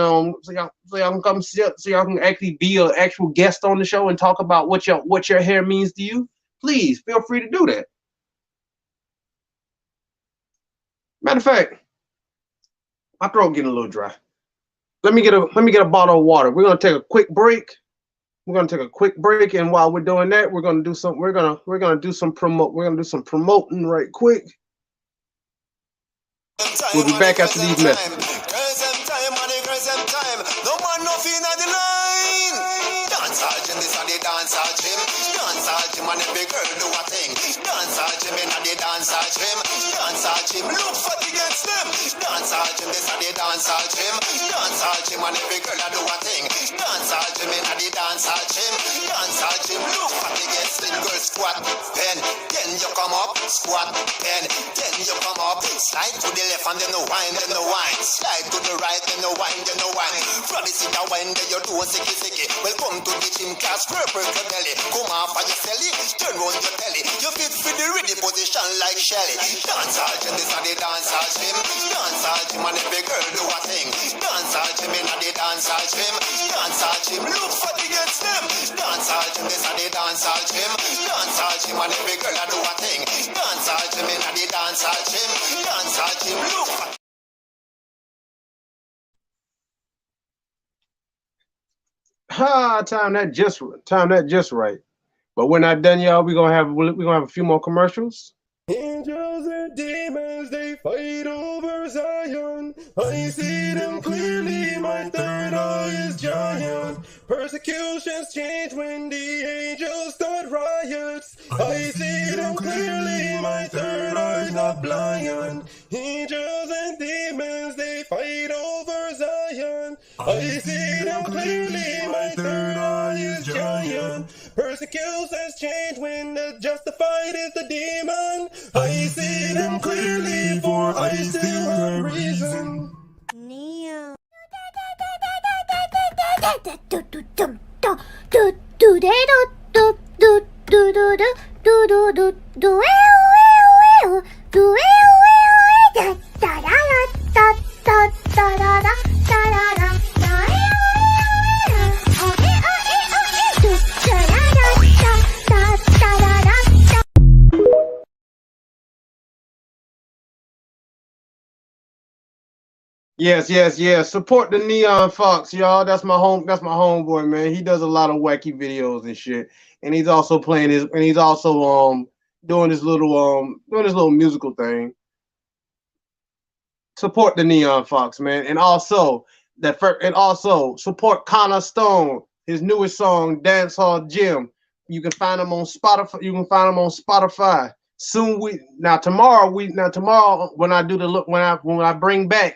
actually be an actual guest on the show and talk about what your hair means to you. Please feel free to do that. Matter of fact, my throat getting a little dry. Let me get a bottle of water. We're gonna take a quick break. And while we're doing that, we're gonna do some promoting right quick. We'll be back after these messages. And every girl do a thing. Dance all Jim in the dance all Jim. Dance all Jim, look for the against them. Dance all Jim, this are the dance dancehall gym. Dancehall gym and every girl I do a thing. Dancehall gym in the dancehall gym. Dancehall gym, look for the get slim girl squat pen. Then you come up, squat pen. Then you come up, slide to the left and then the wine, then the wine. Slide to the right, then the wine, then the wine. From the sit down wine, then you do a sicky sicky. Welcome to the gym class, purple your belly. Come off of your celly, turn round your belly. You fit for the ready position like Shelly. Dancehall gym, this are the dancehall gym. Dancehall gym and every girl do a thing. Dancehall gym in the dancehall gym. Dancehall gym, look for the get slim. Dancehall gym, this are the dancehall gym. Dancehall gym and every girl I do a thing. Dancehall gym in the dancehall gym. Dancehall gym, look for. Ha! Time that just right. But we're not done, y'all. We're gonna have a few more commercials. Angels and demons, they fight over Zion. I see them clearly, my third eye is giant. Persecutions change when the angels start riots. I see them clearly, my third eye's not blind. Angels and demons, they fight over Zion. I see them clearly, my third eye is giant. Persecutions change when the justified is the demon. I see them clearly, for I still have reason. Neo. Yes. Support the Neon Fox, y'all. That's my homeboy, man. He does a lot of wacky videos and shit. And he's also doing this little musical thing. Support the Neon Fox, man. And also support Connor Stone, his newest song, Dancehall Gym. You can find him on Spotify. Tomorrow when I bring back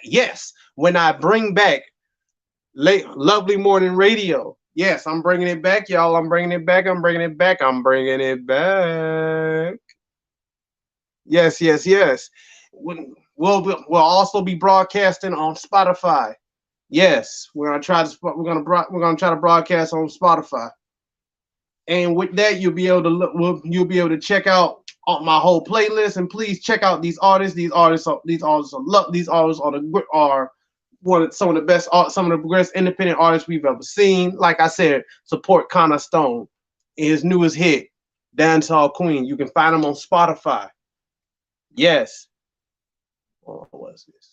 Lovely Morning Radio. Yes, I'm bringing it back, y'all. I'm bringing it back. Yes. We'll also be broadcasting on Spotify. Yes, we're gonna try to broadcast on Spotify. And with that, you'll be able to check out my whole playlist, and please check out these artists. These artists are some of the best independent artists we've ever seen. Like I said, support Connor Stone, his newest hit, Dancehall Queen. You can find him on Spotify. Yes. Oh, what's this?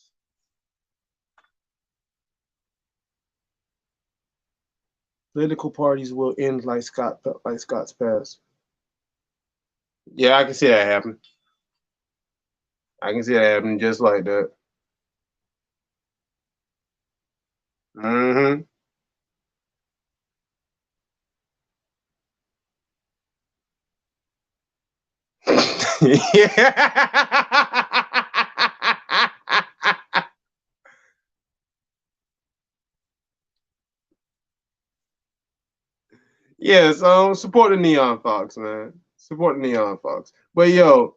Political parties will end like Scott's past. Yeah, I can see that happen. I can see that happening just like that. Mm-hmm. Yes, support the Neon Fox, man. Support the Neon Fox. But yo,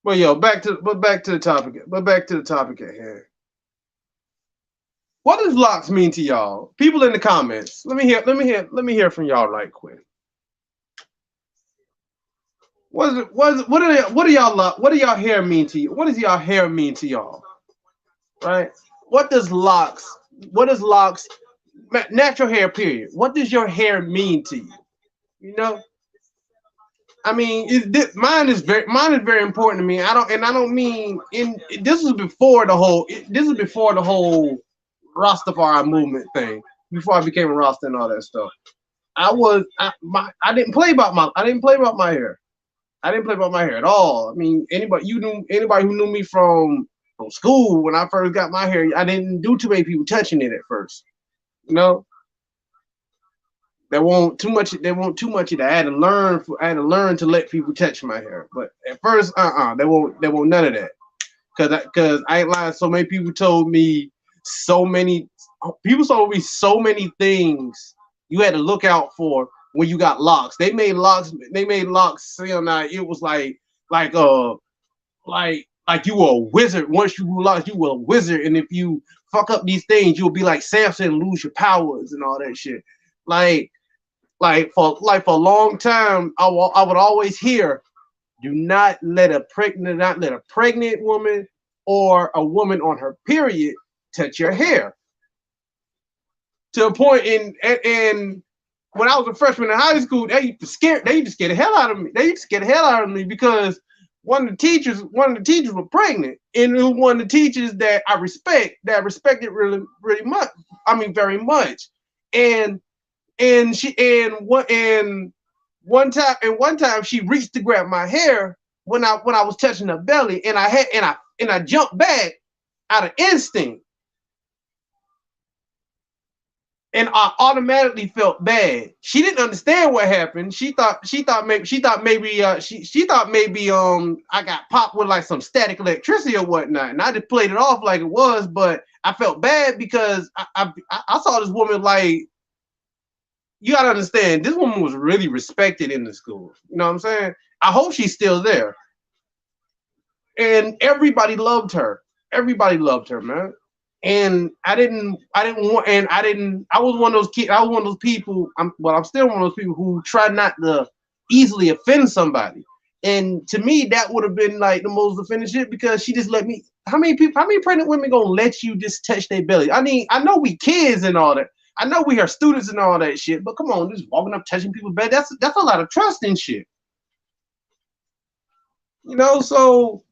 back to the topic at hand. What does locks mean to y'all? People in the comments. Let me hear from y'all right quick. What do y'all hair mean to you? What does y'all hair mean to y'all? Right? What does locks natural hair period? What does your hair mean to you? You know? I mean, mine is very important to me. I don't mean this is before the whole Rastafari movement thing. Before I became a Rasta and all that stuff. I didn't play about my hair. I didn't play about my hair at all. I mean, anybody who knew me from school when I first got my hair, I didn't do too many people touching it at first. You know? They want too much of it. I had to learn to let people touch my hair. But at first, they won't none of that. Cause I ain't lying. So many people told me so many people told me so many things you had to look out for when you got locks. They made locks. They made locks. It was like you were a wizard. Once you locks, you were a wizard. And if you fuck up these things, you'll be like Samson and lose your powers and all that shit. For a long time, I would always hear, do not let a pregnant woman or a woman on her period touch your hair. To a point in when I was a freshman in high school, they used to scare the hell out of me. They used to scare the hell out of me because one of the teachers was pregnant, and it was one of the teachers that I respected really, really much. I mean, very much. And one time she reached to grab my hair when I was touching her belly, and I jumped back out of instinct. And I automatically felt bad. She didn't understand what happened. She thought maybe I got popped with like some static electricity or whatnot, and I just played it off like it was. But I felt bad because I saw this woman like. You gotta understand, this woman was really respected in the school. You know what I'm saying? I hope she's still there. And everybody loved her. Everybody loved her, man. And I was one of those kids. I was one of those people. I'm still one of those people who try not to easily offend somebody. And to me, that would have been like the most offending shit because she just let me. How many pregnant women gonna let you just touch their belly? I mean, I know we kids and all that. I know we are students and all that shit, but come on, just walking up, touching people's bed, that's a lot of trust and shit. You know, so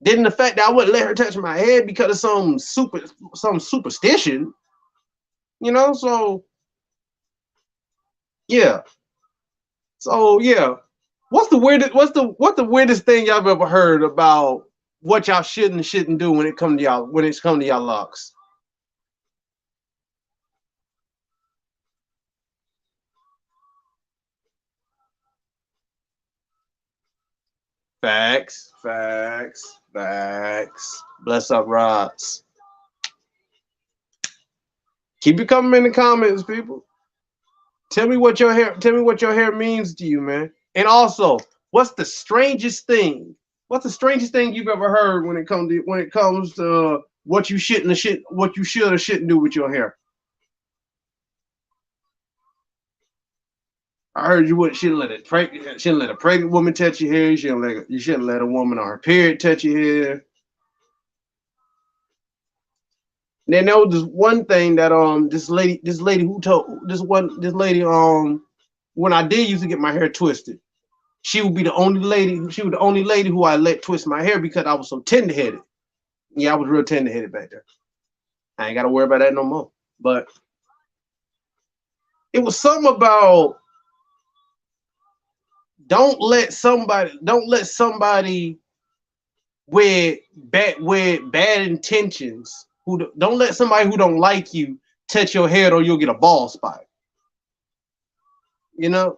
then the fact that I wouldn't let her touch my head because of some superstition, you know, so yeah. So yeah. What's the weirdest thing y'all have ever heard about what y'all should and shouldn't do when it comes to y'all locks? Facts. Bless up, Rods. Keep it coming in the comments, people. Tell me what your hair means to you, man. And also, what's the strangest thing? What's the strangest thing you've ever heard when it comes to what you should or shouldn't do with your hair? I heard you shouldn't let a pregnant woman touch your hair. You shouldn't let a woman on her period touch your hair. And then there was this one thing that this lady when I did used to get my hair twisted, she would be the only lady who I let twist my hair because I was so tender-headed. Yeah, I was real tender-headed back there. I ain't gotta worry about that no more. But it was something about don't let somebody with bad intentions don't let somebody who don't like you touch your head or you'll get a bald spot. You know?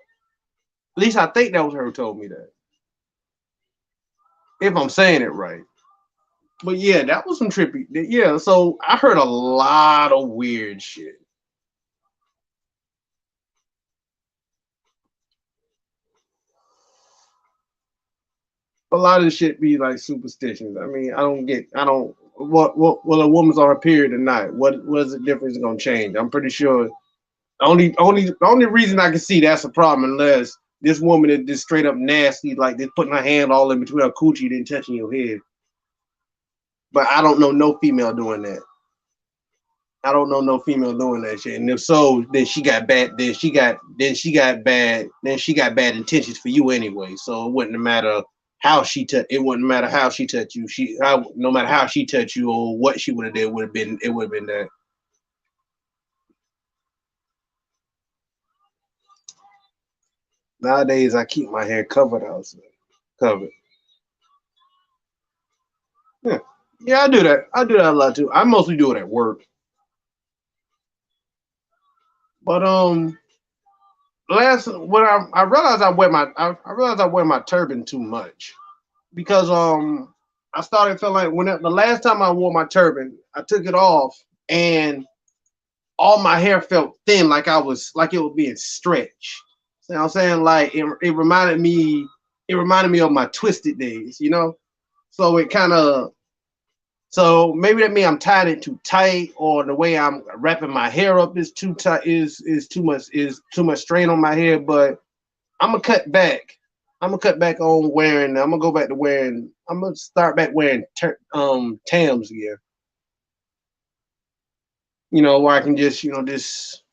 At least I think that was her who told me that. If I'm saying it right. But yeah, that was some trippy. Yeah, so I heard a lot of weird shit. A lot of the shit be like superstitions. I mean, what a woman's on her period or not. What is the difference gonna change? I'm pretty sure the only reason I can see that's a problem unless this woman is just straight up nasty, like just putting her hand all in between her coochie and touching your head. But I don't know no female doing that. I don't know no female doing that shit. And if so, then she got bad intentions for you anyway. So it wouldn't matter how she touched you. No matter how she touched you or what she would have did, it would have been that. Nowadays, I keep my hair covered outside. Covered. Yeah, I do that. I do that a lot too. I mostly do it at work. But when I realized I wear my turban too much because I started feeling like the last time I wore my turban, I took it off and all my hair felt thin, like it was being stretched. You know what I'm saying? Like it reminded me of my twisted days, you know? So it kind of, so maybe that means I'm tied it too tight, or the way I'm wrapping my hair up is too tight, is too much strain on my hair. But I'm gonna cut back. I'm gonna cut back on wearing. I'm gonna go back to wearing. I'm gonna start back wearing Tams again. You know, where I can just, you know, just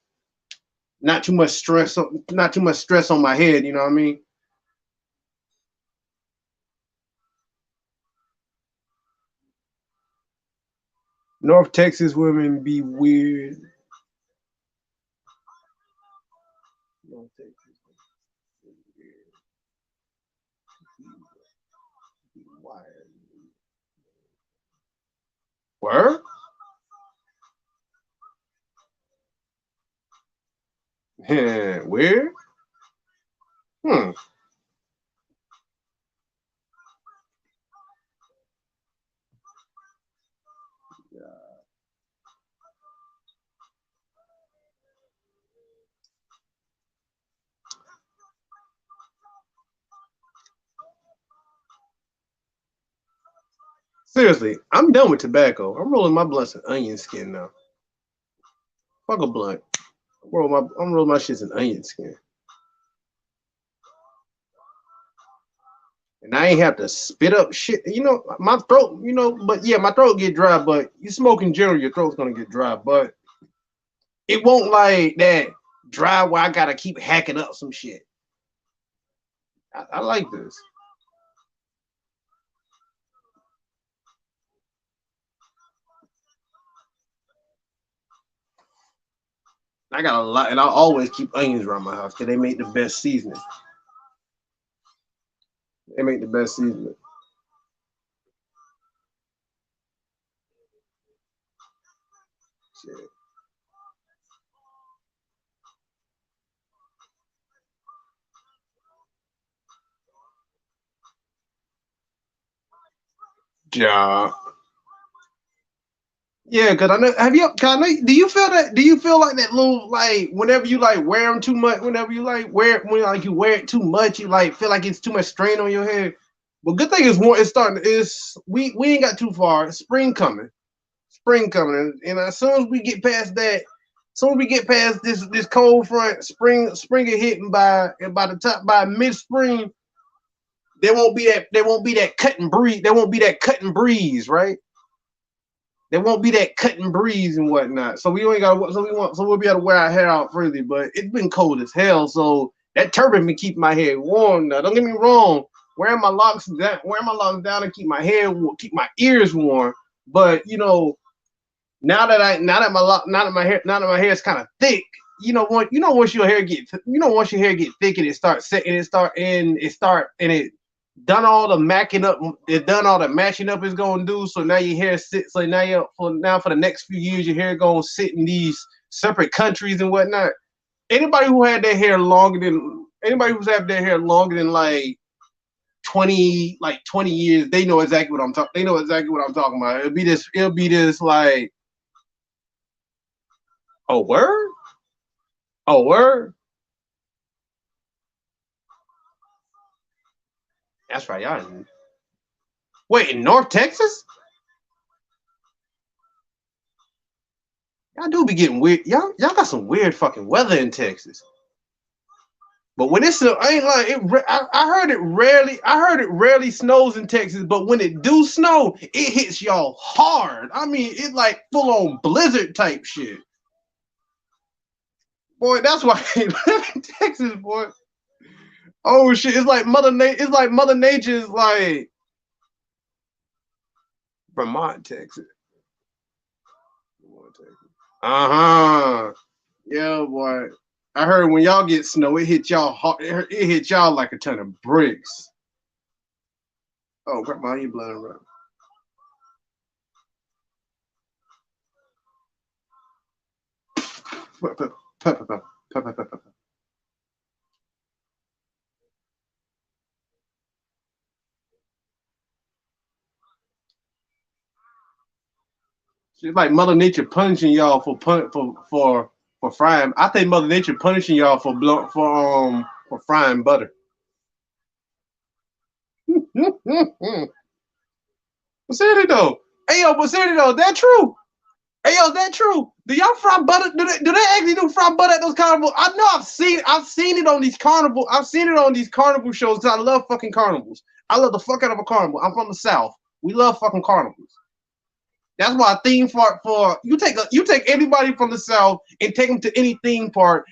not too much stress, not too much stress on my head. You know what I mean? North Texas women be weird. North Texas women be weird. Where? Yeah, where? Hmm. Seriously, I'm done with tobacco. I'm rolling my blunts in onion skin now. Fuck a blunt. I'm rolling my shits in onion skin. And I ain't have to spit up shit. You know, my throat, you know, but yeah, my throat get dry, but you smoke in general, your throat's gonna get dry. But it won't like that dry where I gotta keep hacking up some shit. I like this. I got a lot, and I always keep onions around my house because they make the best seasoning. They make the best seasoning. Shit. Yeah. Yeah, cause I know. Have you? Cause I know, do you feel that? Do you feel like that little like whenever you like wear them too much? Whenever you like wear it, when like you wear it too much, you like feel like it's too much strain on your head. But good thing is one. It's starting. Is we ain't got too far. Spring coming. Spring coming, and as soon as we get past that, as soon as we get past this cold front, spring is hitting by the top by mid spring. There won't be that cutting breeze. There won't be that cutting breeze, right? There won't be that cutting breeze and whatnot. So we only got so we'll be able to wear our hair out freely. But it's been cold as hell, so that turban been keeping my hair warm. Now, don't get me wrong, wearing my locks down and keep my ears warm. But you know, now that my hair is kind of thick, once your hair get thick and it starts setting, it done all the macking up, it done all the matching up it's gonna do. So now your hair sits. So for the next few years, your hair gonna sit in these separate countries and whatnot. Anybody who's had their hair longer than like 20 years, they know exactly what I'm talking. They know exactly what I'm talking about. It'll be this like, oh word, oh word. That's right, y'all. Wait, in North Texas? Y'all do be getting weird. Y'all got some weird fucking weather in Texas. But when I ain't lying. I heard it rarely. I heard it rarely snows in Texas. But when it do snow, it hits y'all hard. I mean, it's like full on blizzard type shit. Boy, that's why I live in Texas, boy. Oh shit! It's like Mother Nature. It's like Mother Nature's like Vermont, Texas. Uh huh. Yeah, boy. I heard when y'all get snow, it hit y'all hard. It hit y'all like a ton of bricks. Oh, grandma, you blood around. It's like Mother Nature punishing y'all for frying. I think Mother Nature punishing y'all for frying butter. But seriously though, hey yo, but seriously though, that true. Hey yo, that true. Do y'all fry butter? Do they actually do fry butter at those carnivals? I know I've seen it on these carnival. I've seen it on these carnival shows because I love fucking carnivals. I love the fuck out of a carnival. I'm from the South. We love fucking carnivals. That's why a theme park for you take anybody from the South and take them to any theme park,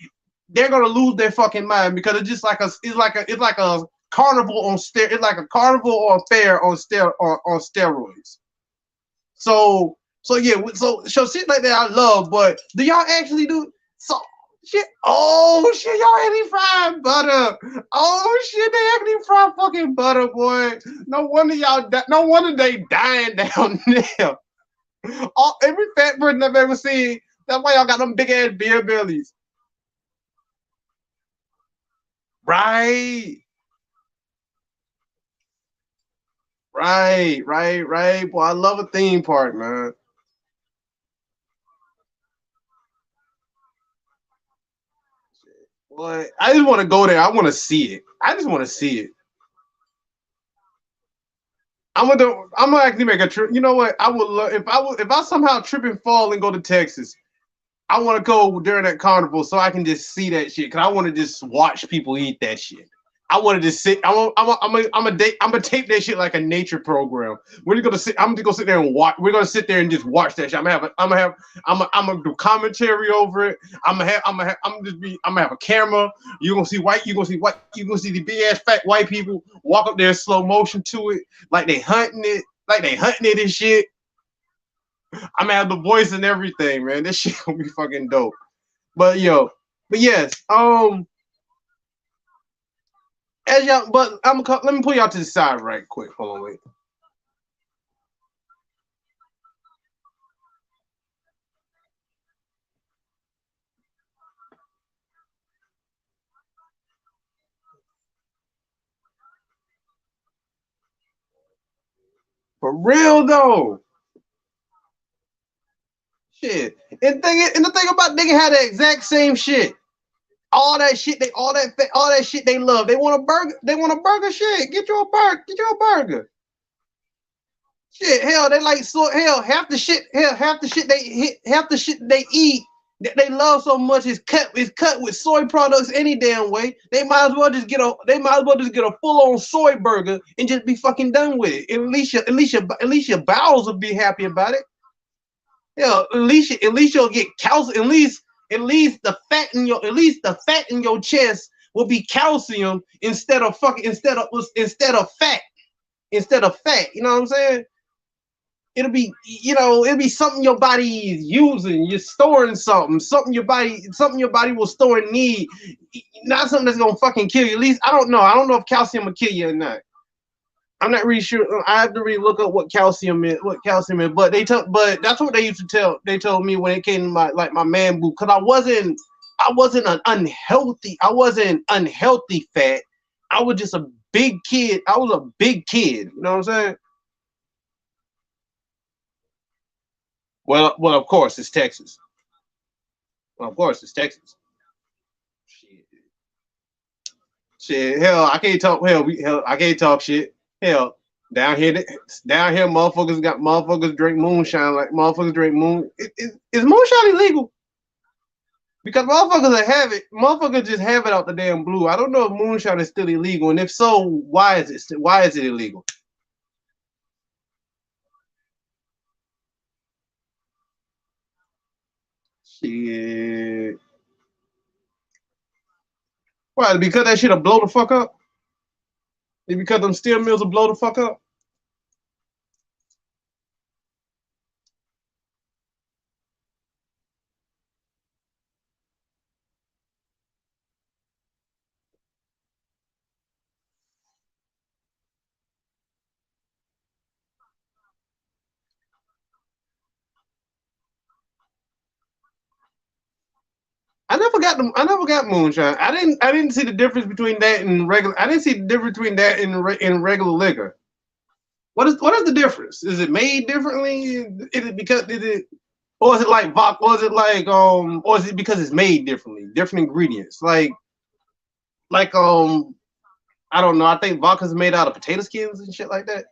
they're gonna lose their fucking mind because it's just like it's like a carnival on it's like a carnival or a fair on steroids. So yeah, so shit like that I love, but do y'all actually do so shit? Oh shit, y'all actually fry butter. Oh shit, they actually fry fucking butter, boy. No wonder they dying down there. Every fat person I've ever seen, that's why y'all got them big ass beer bellies. Right. Boy, I love a theme park, man. Boy, I just want to go there. I want to see it. I just want to see it. I'm gonna actually make a trip. You know what? I would love if I somehow trip and fall and go to Texas. I want to go during that carnival so I can just see that shit. Cause I want to just watch people eat that shit. I wanted to sit. I'm gonna tape that shit like a nature program. We're gonna sit. I'm just gonna sit there and watch. We're gonna sit there and just watch that shit. I'm gonna do commentary over it. I'm gonna have a camera. You're gonna see the big ass fat white people walk up there in slow motion to it, like they hunting it and shit. I'm gonna have the voice and everything, man. This shit gonna be fucking dope. But yes, as y'all, but let me pull y'all to the side right quick. Hold on, wait. For real though. Shit. And the thing about nigga had the exact same shit. All that shit they love. They want a burger. They want a burger. Shit, get you a burger. Get you a burger. Shit, hell, they like so hell. Half the shit they eat that they love so much is cut with soy products any damn way. They might as well just get a full on soy burger and just be fucking done with it. At least your bowels will be happy about it. Yeah, at least you'll get calcium. At least the fat in your chest will be calcium instead of fat. You know what I'm saying? It'll be something your body is using. You're storing something your body will store and need. Not something that's gonna fucking kill you. At least I don't know. I don't know if calcium will kill you or not. I'm not really sure. I have to really look up what calcium is. But that's what they used to tell. They told me when it came to my man boob, because I wasn't unhealthy fat. I was just a big kid. I was a big kid. You know what I'm saying? Well, of course it's Texas. Shit. Hell, I can't talk. I can't talk shit. Hell, down here, motherfuckers drink moonshine like motherfuckers drink moon. Is moonshine illegal? Because motherfuckers just have it out the damn blue. I don't know if moonshine is still illegal, and if so, why is it illegal? Shit. Why? Because that shit'll blow the fuck up? Because them steel mills will blow the fuck up? I never got moonshine. I didn't see the difference between that and regular. I didn't see the difference between that and regular liquor. What is the difference? Is it made differently? Is it Or is it like vodka? Or is it like or is it because it's made differently, different ingredients? Like I don't know. I think vodka's made out of potato skins and shit like that.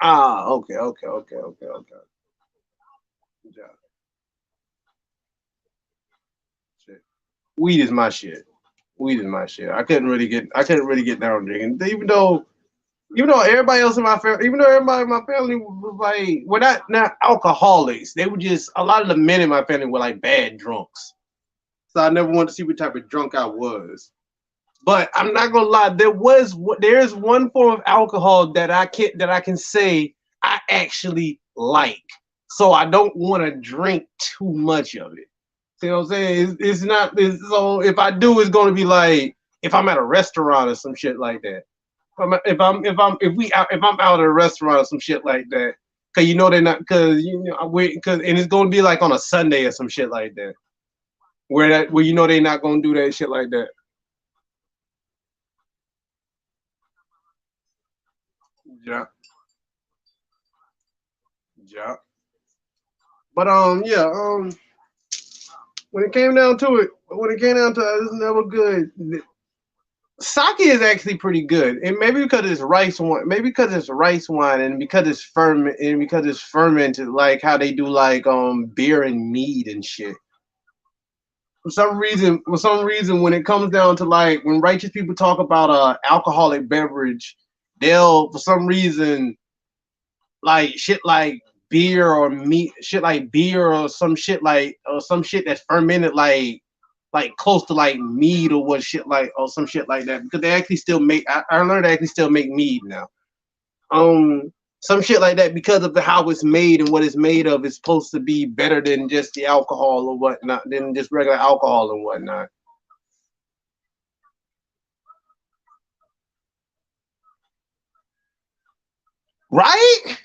Ah, okay. Yeah, shit. Weed is my shit. Weed is my shit. I couldn't really get down drinking. Even though everybody else in my family, even though everybody in my family was like, we're not alcoholics. They were just a lot of the men in my family were like bad drunks. So I never wanted to see what type of drunk I was. But I'm not gonna lie, there's one form of alcohol that I can say I actually like. So I don't want to drink too much of it. See what I'm saying? It's not so if I do, it's gonna be like if I'm at a restaurant or some shit like that. If I'm out at a restaurant or some shit like that, cause you know they're not, cause you know cause and it's gonna be like on a Sunday or some shit like that, where you know they're not gonna do that shit like that. Yeah, yeah. But yeah, when it came down to it, it's never good. Sake is actually pretty good, and maybe because it's rice wine, and because it's fermented, like how they do like beer and mead and shit. For some reason, when it comes down to like when righteous people talk about alcoholic beverage, they'll for some reason like shit like beer or meat, shit like beer or some shit that's fermented like close to like mead or what shit like or some shit like that because they actually still make I learned they actually still make mead now. Some shit like that because of how it's made and what it's made of is supposed to be better than just the alcohol or whatnot than just regular alcohol and whatnot. Right?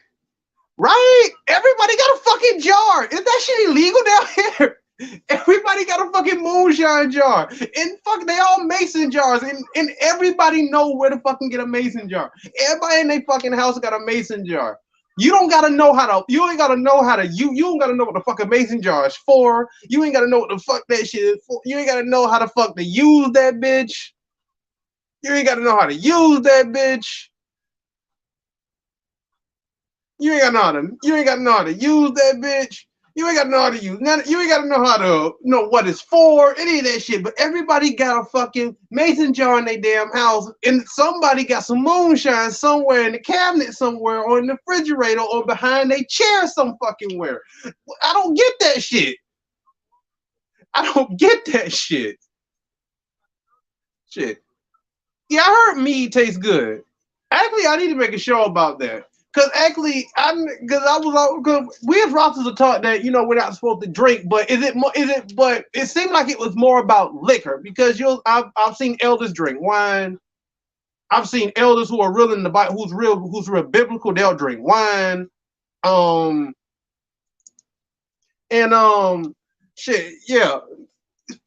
Right? Everybody got a fucking jar. Is that shit illegal down here? Everybody got a fucking moonshine jar. And fuck, they all mason jars. And everybody know where to fucking get a mason jar. Everybody in their fucking house got a mason jar. You don't gotta know how to, you ain't gotta know how to, you don't gotta know what the fucking mason jar is for. You ain't gotta know what the fuck that shit is for. You ain't gotta know how to fuck to use that bitch. You ain't gotta know how to use that bitch. You ain't gotta know how to use that bitch. You ain't gotta know how to use none. You ain't gotta know how to know what it's for, any of that shit. But everybody got a fucking mason jar in their damn house, and somebody got some moonshine somewhere in the cabinet somewhere, or in the refrigerator, or behind their chair some fucking where. I don't get that shit. I don't get that shit. Shit. Yeah, I heard mead tastes good. Actually, I need to make a show about that. Cause actually, cause we as rosters are taught that we're not supposed to drink, but is it more? Is it? But it seemed like it was more about liquor because I've seen elders drink wine. I've seen elders who are real in the Bible, who's real biblical. They'll drink wine. Um and shit, yeah.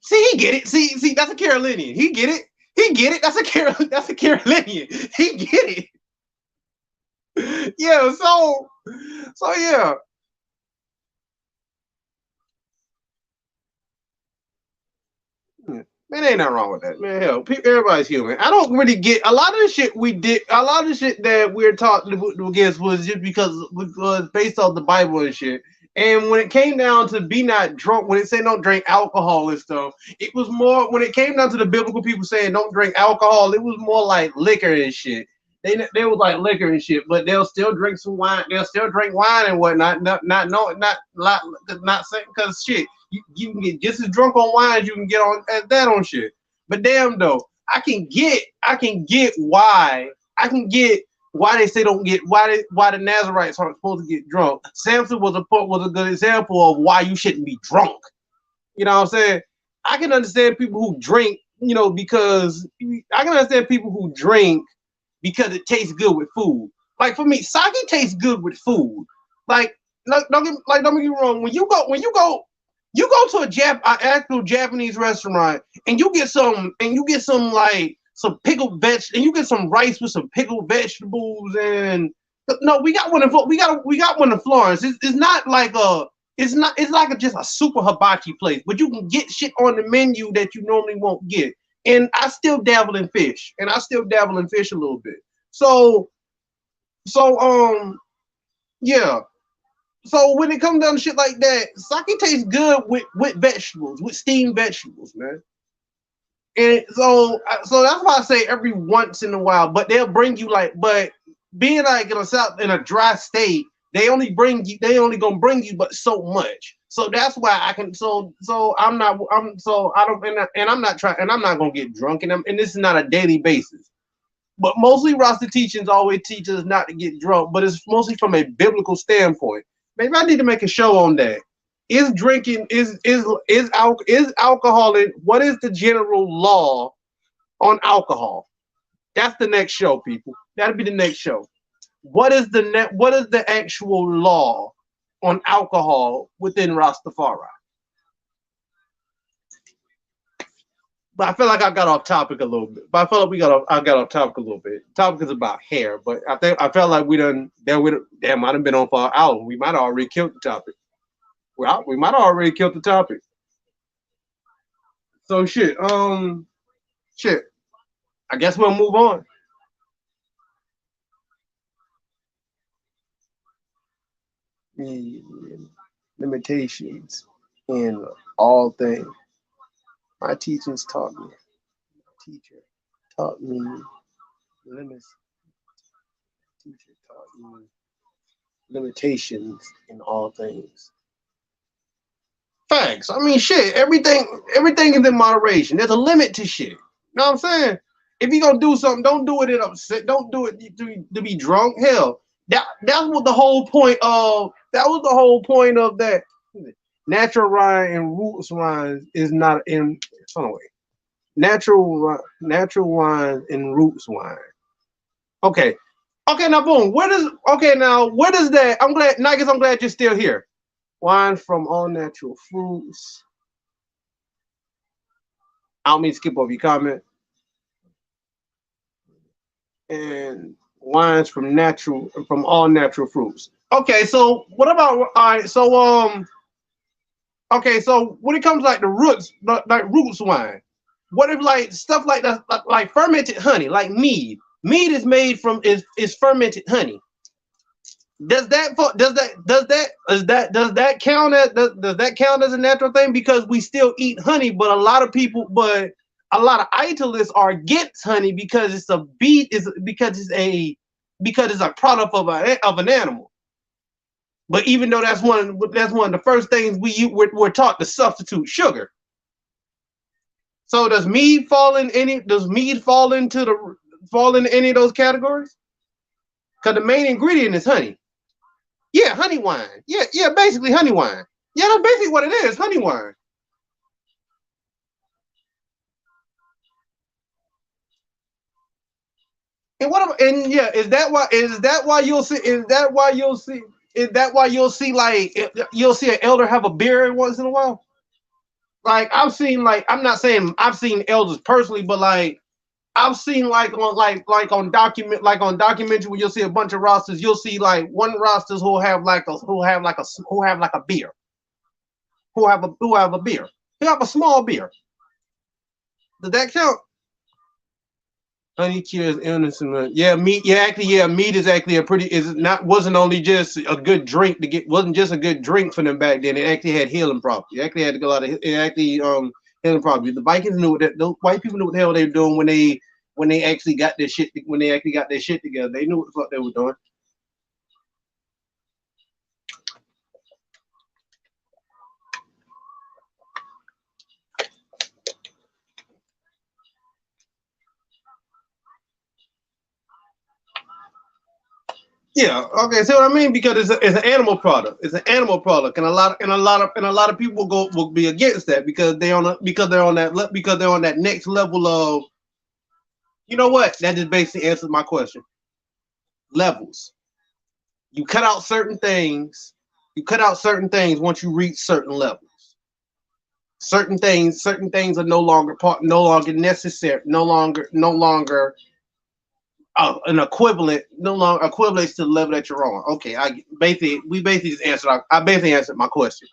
See, he get it. See, that's a Carolinian. He get it. He get it. That's a Carolinian. He get it. Yeah, so yeah. Man, ain't nothing wrong with that, man. Hell, everybody's human. I don't really get a lot of the shit we did. A lot of the shit that we're taught against was just because it was based off the Bible and shit. And when it came down to be not drunk, when it said don't drink alcohol and stuff, it was more when it came down to the biblical people saying don't drink alcohol. It was more like liquor and shit. They was like liquor and shit, but they'll still drink some wine. They'll still drink wine and whatnot. Not saying because shit. You can get just as drunk on wine as you can get on that on shit. But damn though, I can get why they say don't get why the Nazarites aren't supposed to get drunk. Samson was a good example of why you shouldn't be drunk. You know what I'm saying? I can understand people who drink, because I can understand people who drink because it tastes good with food. Like for me, sake tastes good with food. Like don't get me wrong. When you go You go to an actual Japanese restaurant and you get some like some pickled and you get some rice with some pickled vegetables and no, we got one in Florence. It's not like it's like just a super hibachi place, but you can get shit on the menu that you normally won't get. And I still dabble in fish, and I still dabble in fish a little bit. So yeah. So when it comes down to shit like that, sake tastes good with vegetables, with steamed vegetables, man. And so that's why I say every once in a while. But they'll bring you but being like in a dry state, they only gonna bring you but so much. So that's why I can. So I'm not. I don't. And I'm not trying. And I'm not gonna get drunk. And this is not a daily basis. But mostly Rasta teachings always teach us not to get drunk. But it's mostly from a biblical standpoint. Maybe I need to make a show on that. Is drinking is alcohol? What is the general law on alcohol? That's the next show, people. That'll be the next show. What is the actual law on alcohol within Rastafari? But I feel like I got off topic a little bit. But I feel like I got off topic a little bit. The topic is about hair, but I felt like that might have been on for an hour. We might have already killed the topic. Well, we might have already killed the topic. So shit. I guess we'll move on. Limitations in all things. My teachers taught me. My teacher taught me limits. Teacher taught me limitations in all things. Facts. I mean, shit. Everything is in moderation. There's a limit to shit. You know what I'm saying? If you're gonna do something, don't do it in upset. Don't do it to be drunk. Hell, that was the whole point of that. Natural wine and roots wine is not in. Hold on, wait. Natural wine and roots wine. Okay. Now boom. Where does that? I'm glad you're still here. Wine from all natural fruits. I don't mean to skip over your comment. And wines from all natural fruits. Okay, so what about okay, so when it comes like the roots, like roots wine, what if like stuff like that, like fermented honey, like mead? Mead is made from is fermented honey. Does that count as a natural thing? Because we still eat honey, but a lot of italists are against honey because it's a product of an animal. But even though that's one of the first things we're taught to substitute sugar. So does mead fall into any of those categories? Because the main ingredient is honey. Yeah, honey wine. Yeah, basically honey wine. Yeah, that's basically what it is, honey wine. And is that why you'll see an elder have a beer once in a while? Like I'm not saying I've seen elders personally, but like I've seen on documentary when you'll see a bunch of rosters, you'll see like one rosters who'll have a beer. Who have a beer. He'll have a small beer. Does that count? Honey cures illness and meat. Meat is actually wasn't only just a good drink wasn't just a good drink for them back then. It actually had healing properties. It actually had to go out of healing properties. The Vikings knew that those white people knew what the hell they were doing when they actually got their shit together. They knew what the fuck they were doing. Yeah. Okay. See what I mean? Because it's an animal product. It's an animal product, and a lot of people will be against that because they're on that next level of. You know what? That just basically answers my question. Levels. You cut out certain things. Once you reach certain levels. Certain things are no longer necessary, no longer an equivalent, no longer equivalent to the level that you're on. Okay, we basically just answered. I basically answered my question.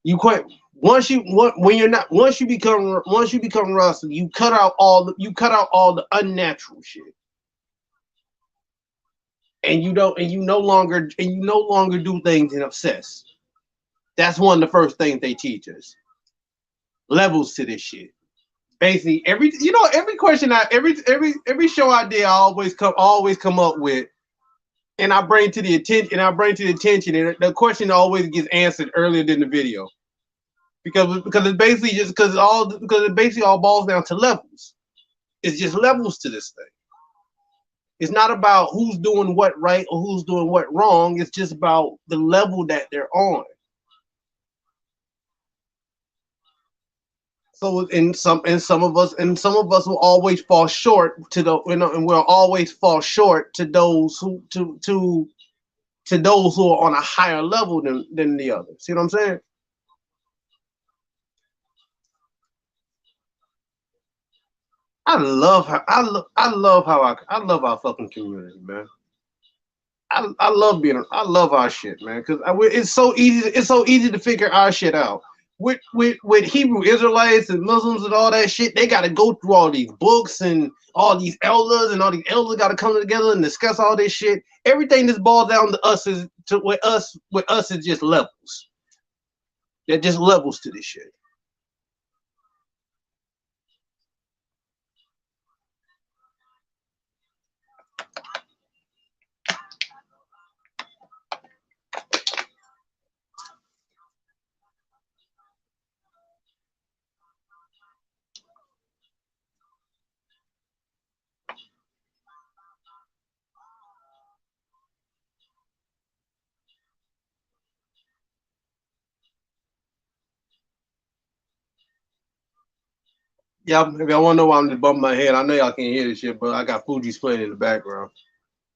You quit once you become Russell. You cut out all the unnatural shit, and you no longer do things in obsess. That's one of the first things they teach us. Levels to this shit. Basically, every question every show I did, I always come up with, and I bring to the attention, and the question always gets answered earlier than the video, because it basically all boils down to levels. It's just levels to this thing. It's not about who's doing what right or who's doing what wrong. It's just about the level that they're on. So some of us will always fall short to and we'll always fall short to those who those who are on a higher level than the others. See what I'm saying? I love our fucking community, man. I love our shit, man, because it's so easy to figure our shit out. With Hebrew Israelites and Muslims and all that shit, they got to go through all these books and all these elders, and all these elders got to come together and discuss all this shit. Everything that's boiled down to us is just levels. They're just levels to this shit. Yeah, if y'all want to know why I'm just bumping my head, I know y'all can't hear this shit, but I got Fuji's playing in the background.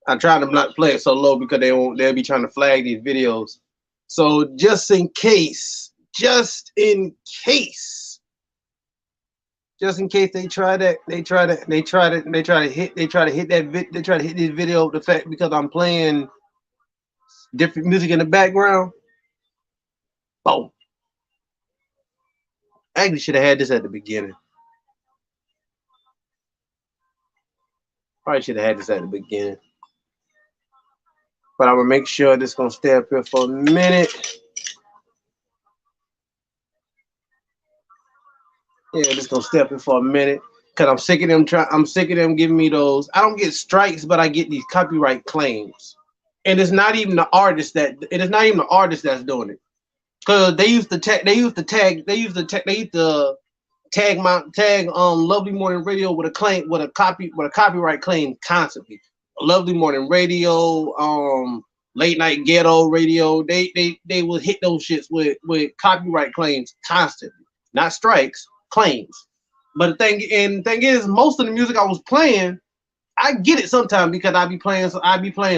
I try to not play it so low because they'll be trying to flag these videos. So just in case they try to hit this video, the fact because I'm playing different music in the background. Boom. I actually should have had this at the beginning. Probably should have had this at the beginning. But I'm gonna make sure this gonna stay up here for a minute. Yeah, this gonna stay up here for a minute because I'm sick of them giving me those. I don't get strikes, but I get these copyright claims, and it's not even the artist that's doing it. Because they used to tag Lovely Morning Radio with a copyright claim constantly. Lovely Morning Radio, Late Night Ghetto Radio, they will hit those shits with copyright claims constantly. Not strikes, claims. But the thing is, most of the music I was playing, I get it sometimes because I be playing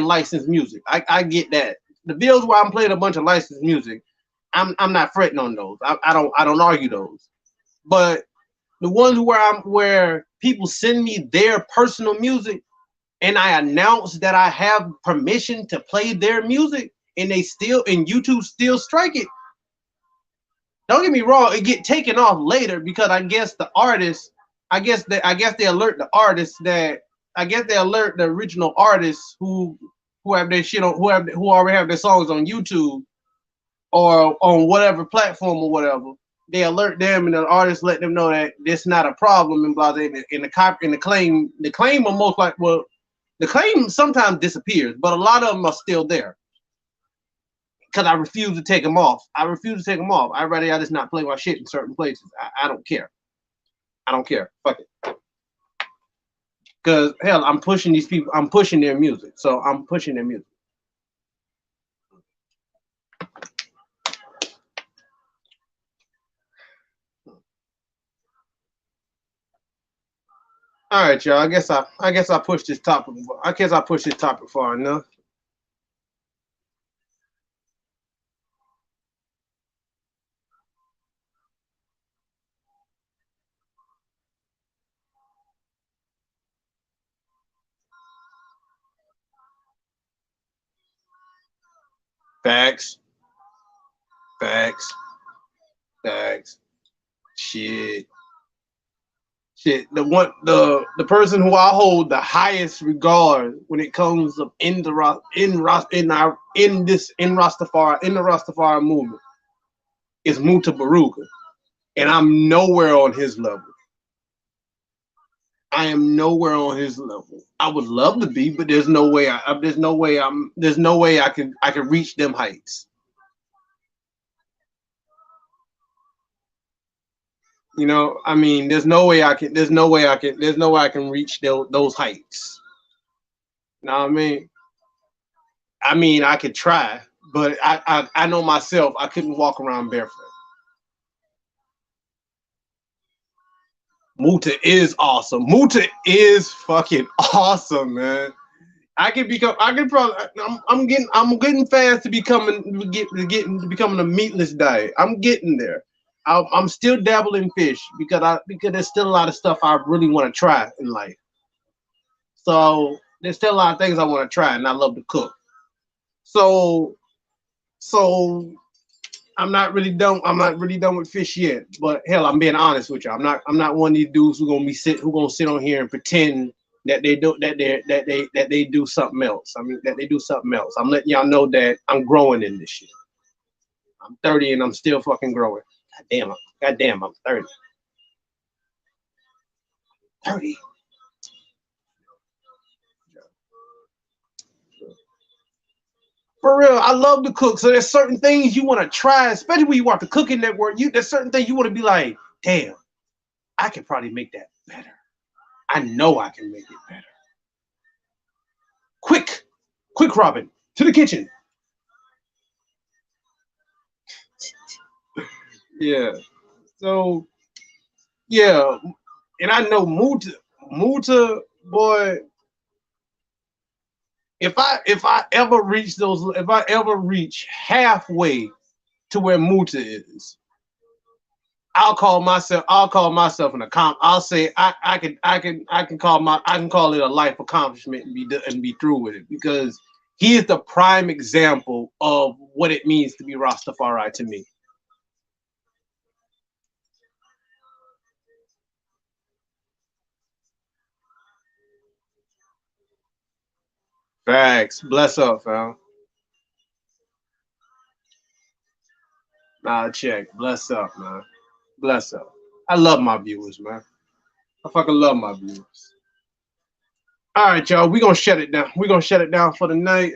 licensed music. I get that. The videos where I'm playing a bunch of licensed music, I'm not fretting on those. I don't argue those. But the ones where people send me their personal music and I announce that I have permission to play their music and YouTube still strike it. Don't get me wrong, it get taken off later because I guess the original artists who have their shit on who already have their songs on YouTube or on whatever platform or whatever. They alert them and the artists let them know that it's not a problem and blah. And the claim are most like, well, the claim sometimes disappears, but a lot of them are still there because I refuse to take them off. I'd rather y'all just not play my shit in certain places. I don't care. Fuck it. Because hell, I'm pushing these people. I'm pushing their music. So I'm pushing their music. All right, y'all. I guess I pushed this topic. I guess I pushed this topic far enough. Facts. Facts. Facts. Shit. Shit. The person who I hold the highest regard when it comes of in the Rastafari movement is Muta Baruka. And I'm nowhere on his level. I am nowhere on his level. I would love to be, but there's no way I can reach them heights. You know, I mean, there's no way I can reach those heights. You know what I mean? I mean, I could try, but I know myself, I couldn't walk around barefoot. Muta is awesome. Muta is fucking awesome, man. I'm getting fast to becoming a meatless diet. I'm getting there. I'm still dabbling fish because there's still a lot of stuff I really want to try in life. So there's still a lot of things I want to try, and I love to cook. So I'm not really done with fish yet. But hell, I'm being honest with you. I'm not one of these dudes who gonna sit on here and pretend that they do something else. I mean that they do something else. I'm letting y'all know that I'm growing in this shit. I'm 30 and I'm still fucking growing. God damn, I'm 30. 30. For real, I love to cook. So there's certain things you want to try, especially when you watch the Cooking Network. There's certain things you want to be like, damn, I can probably make that better. I know I can make it better. Quick, Robin, to the kitchen. Yeah. So, yeah, and I know Muta, boy. If I ever reach halfway to where Muta is, I'll call myself an account. I'll say I can call it a life accomplishment and be through with it, because he is the prime example of what it means to be Rastafari to me. Facts. Bless up, fam. Nah, check. Bless up, man. Bless up. I love my viewers, man. I fucking love my viewers. All right, y'all. We're gonna shut it down. We're gonna shut it down for the night.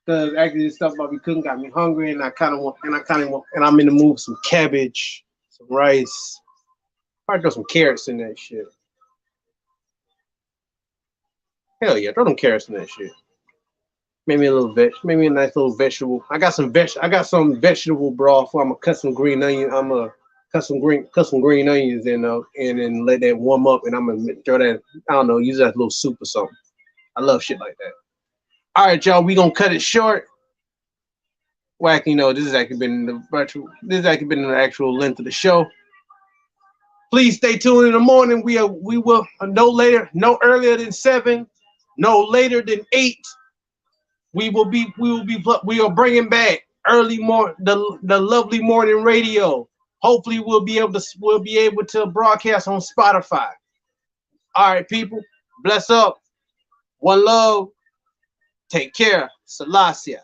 Cause actually this stuff about me cooking got me hungry, and I'm in the mood for some cabbage, some rice. Probably throw some carrots in that shit. Hell yeah, throw them carrots in that shit. Maybe a little maybe a nice little vegetable. I got some vegetable broth. I'm gonna cut some green onion. I'm gonna cut some green onions in and then let that warm up, and I'm gonna throw that, I don't know, use that little soup or something. I love shit like that. All right, y'all, we gonna cut it short. Wacky, this has actually been the actual length of the show. Please stay tuned in the morning. We will no earlier than 7, no later than 8. We are bringing back the lovely morning radio. Hopefully we'll be able to broadcast on Spotify. All right, people, bless up. One love. Take care. Selassie.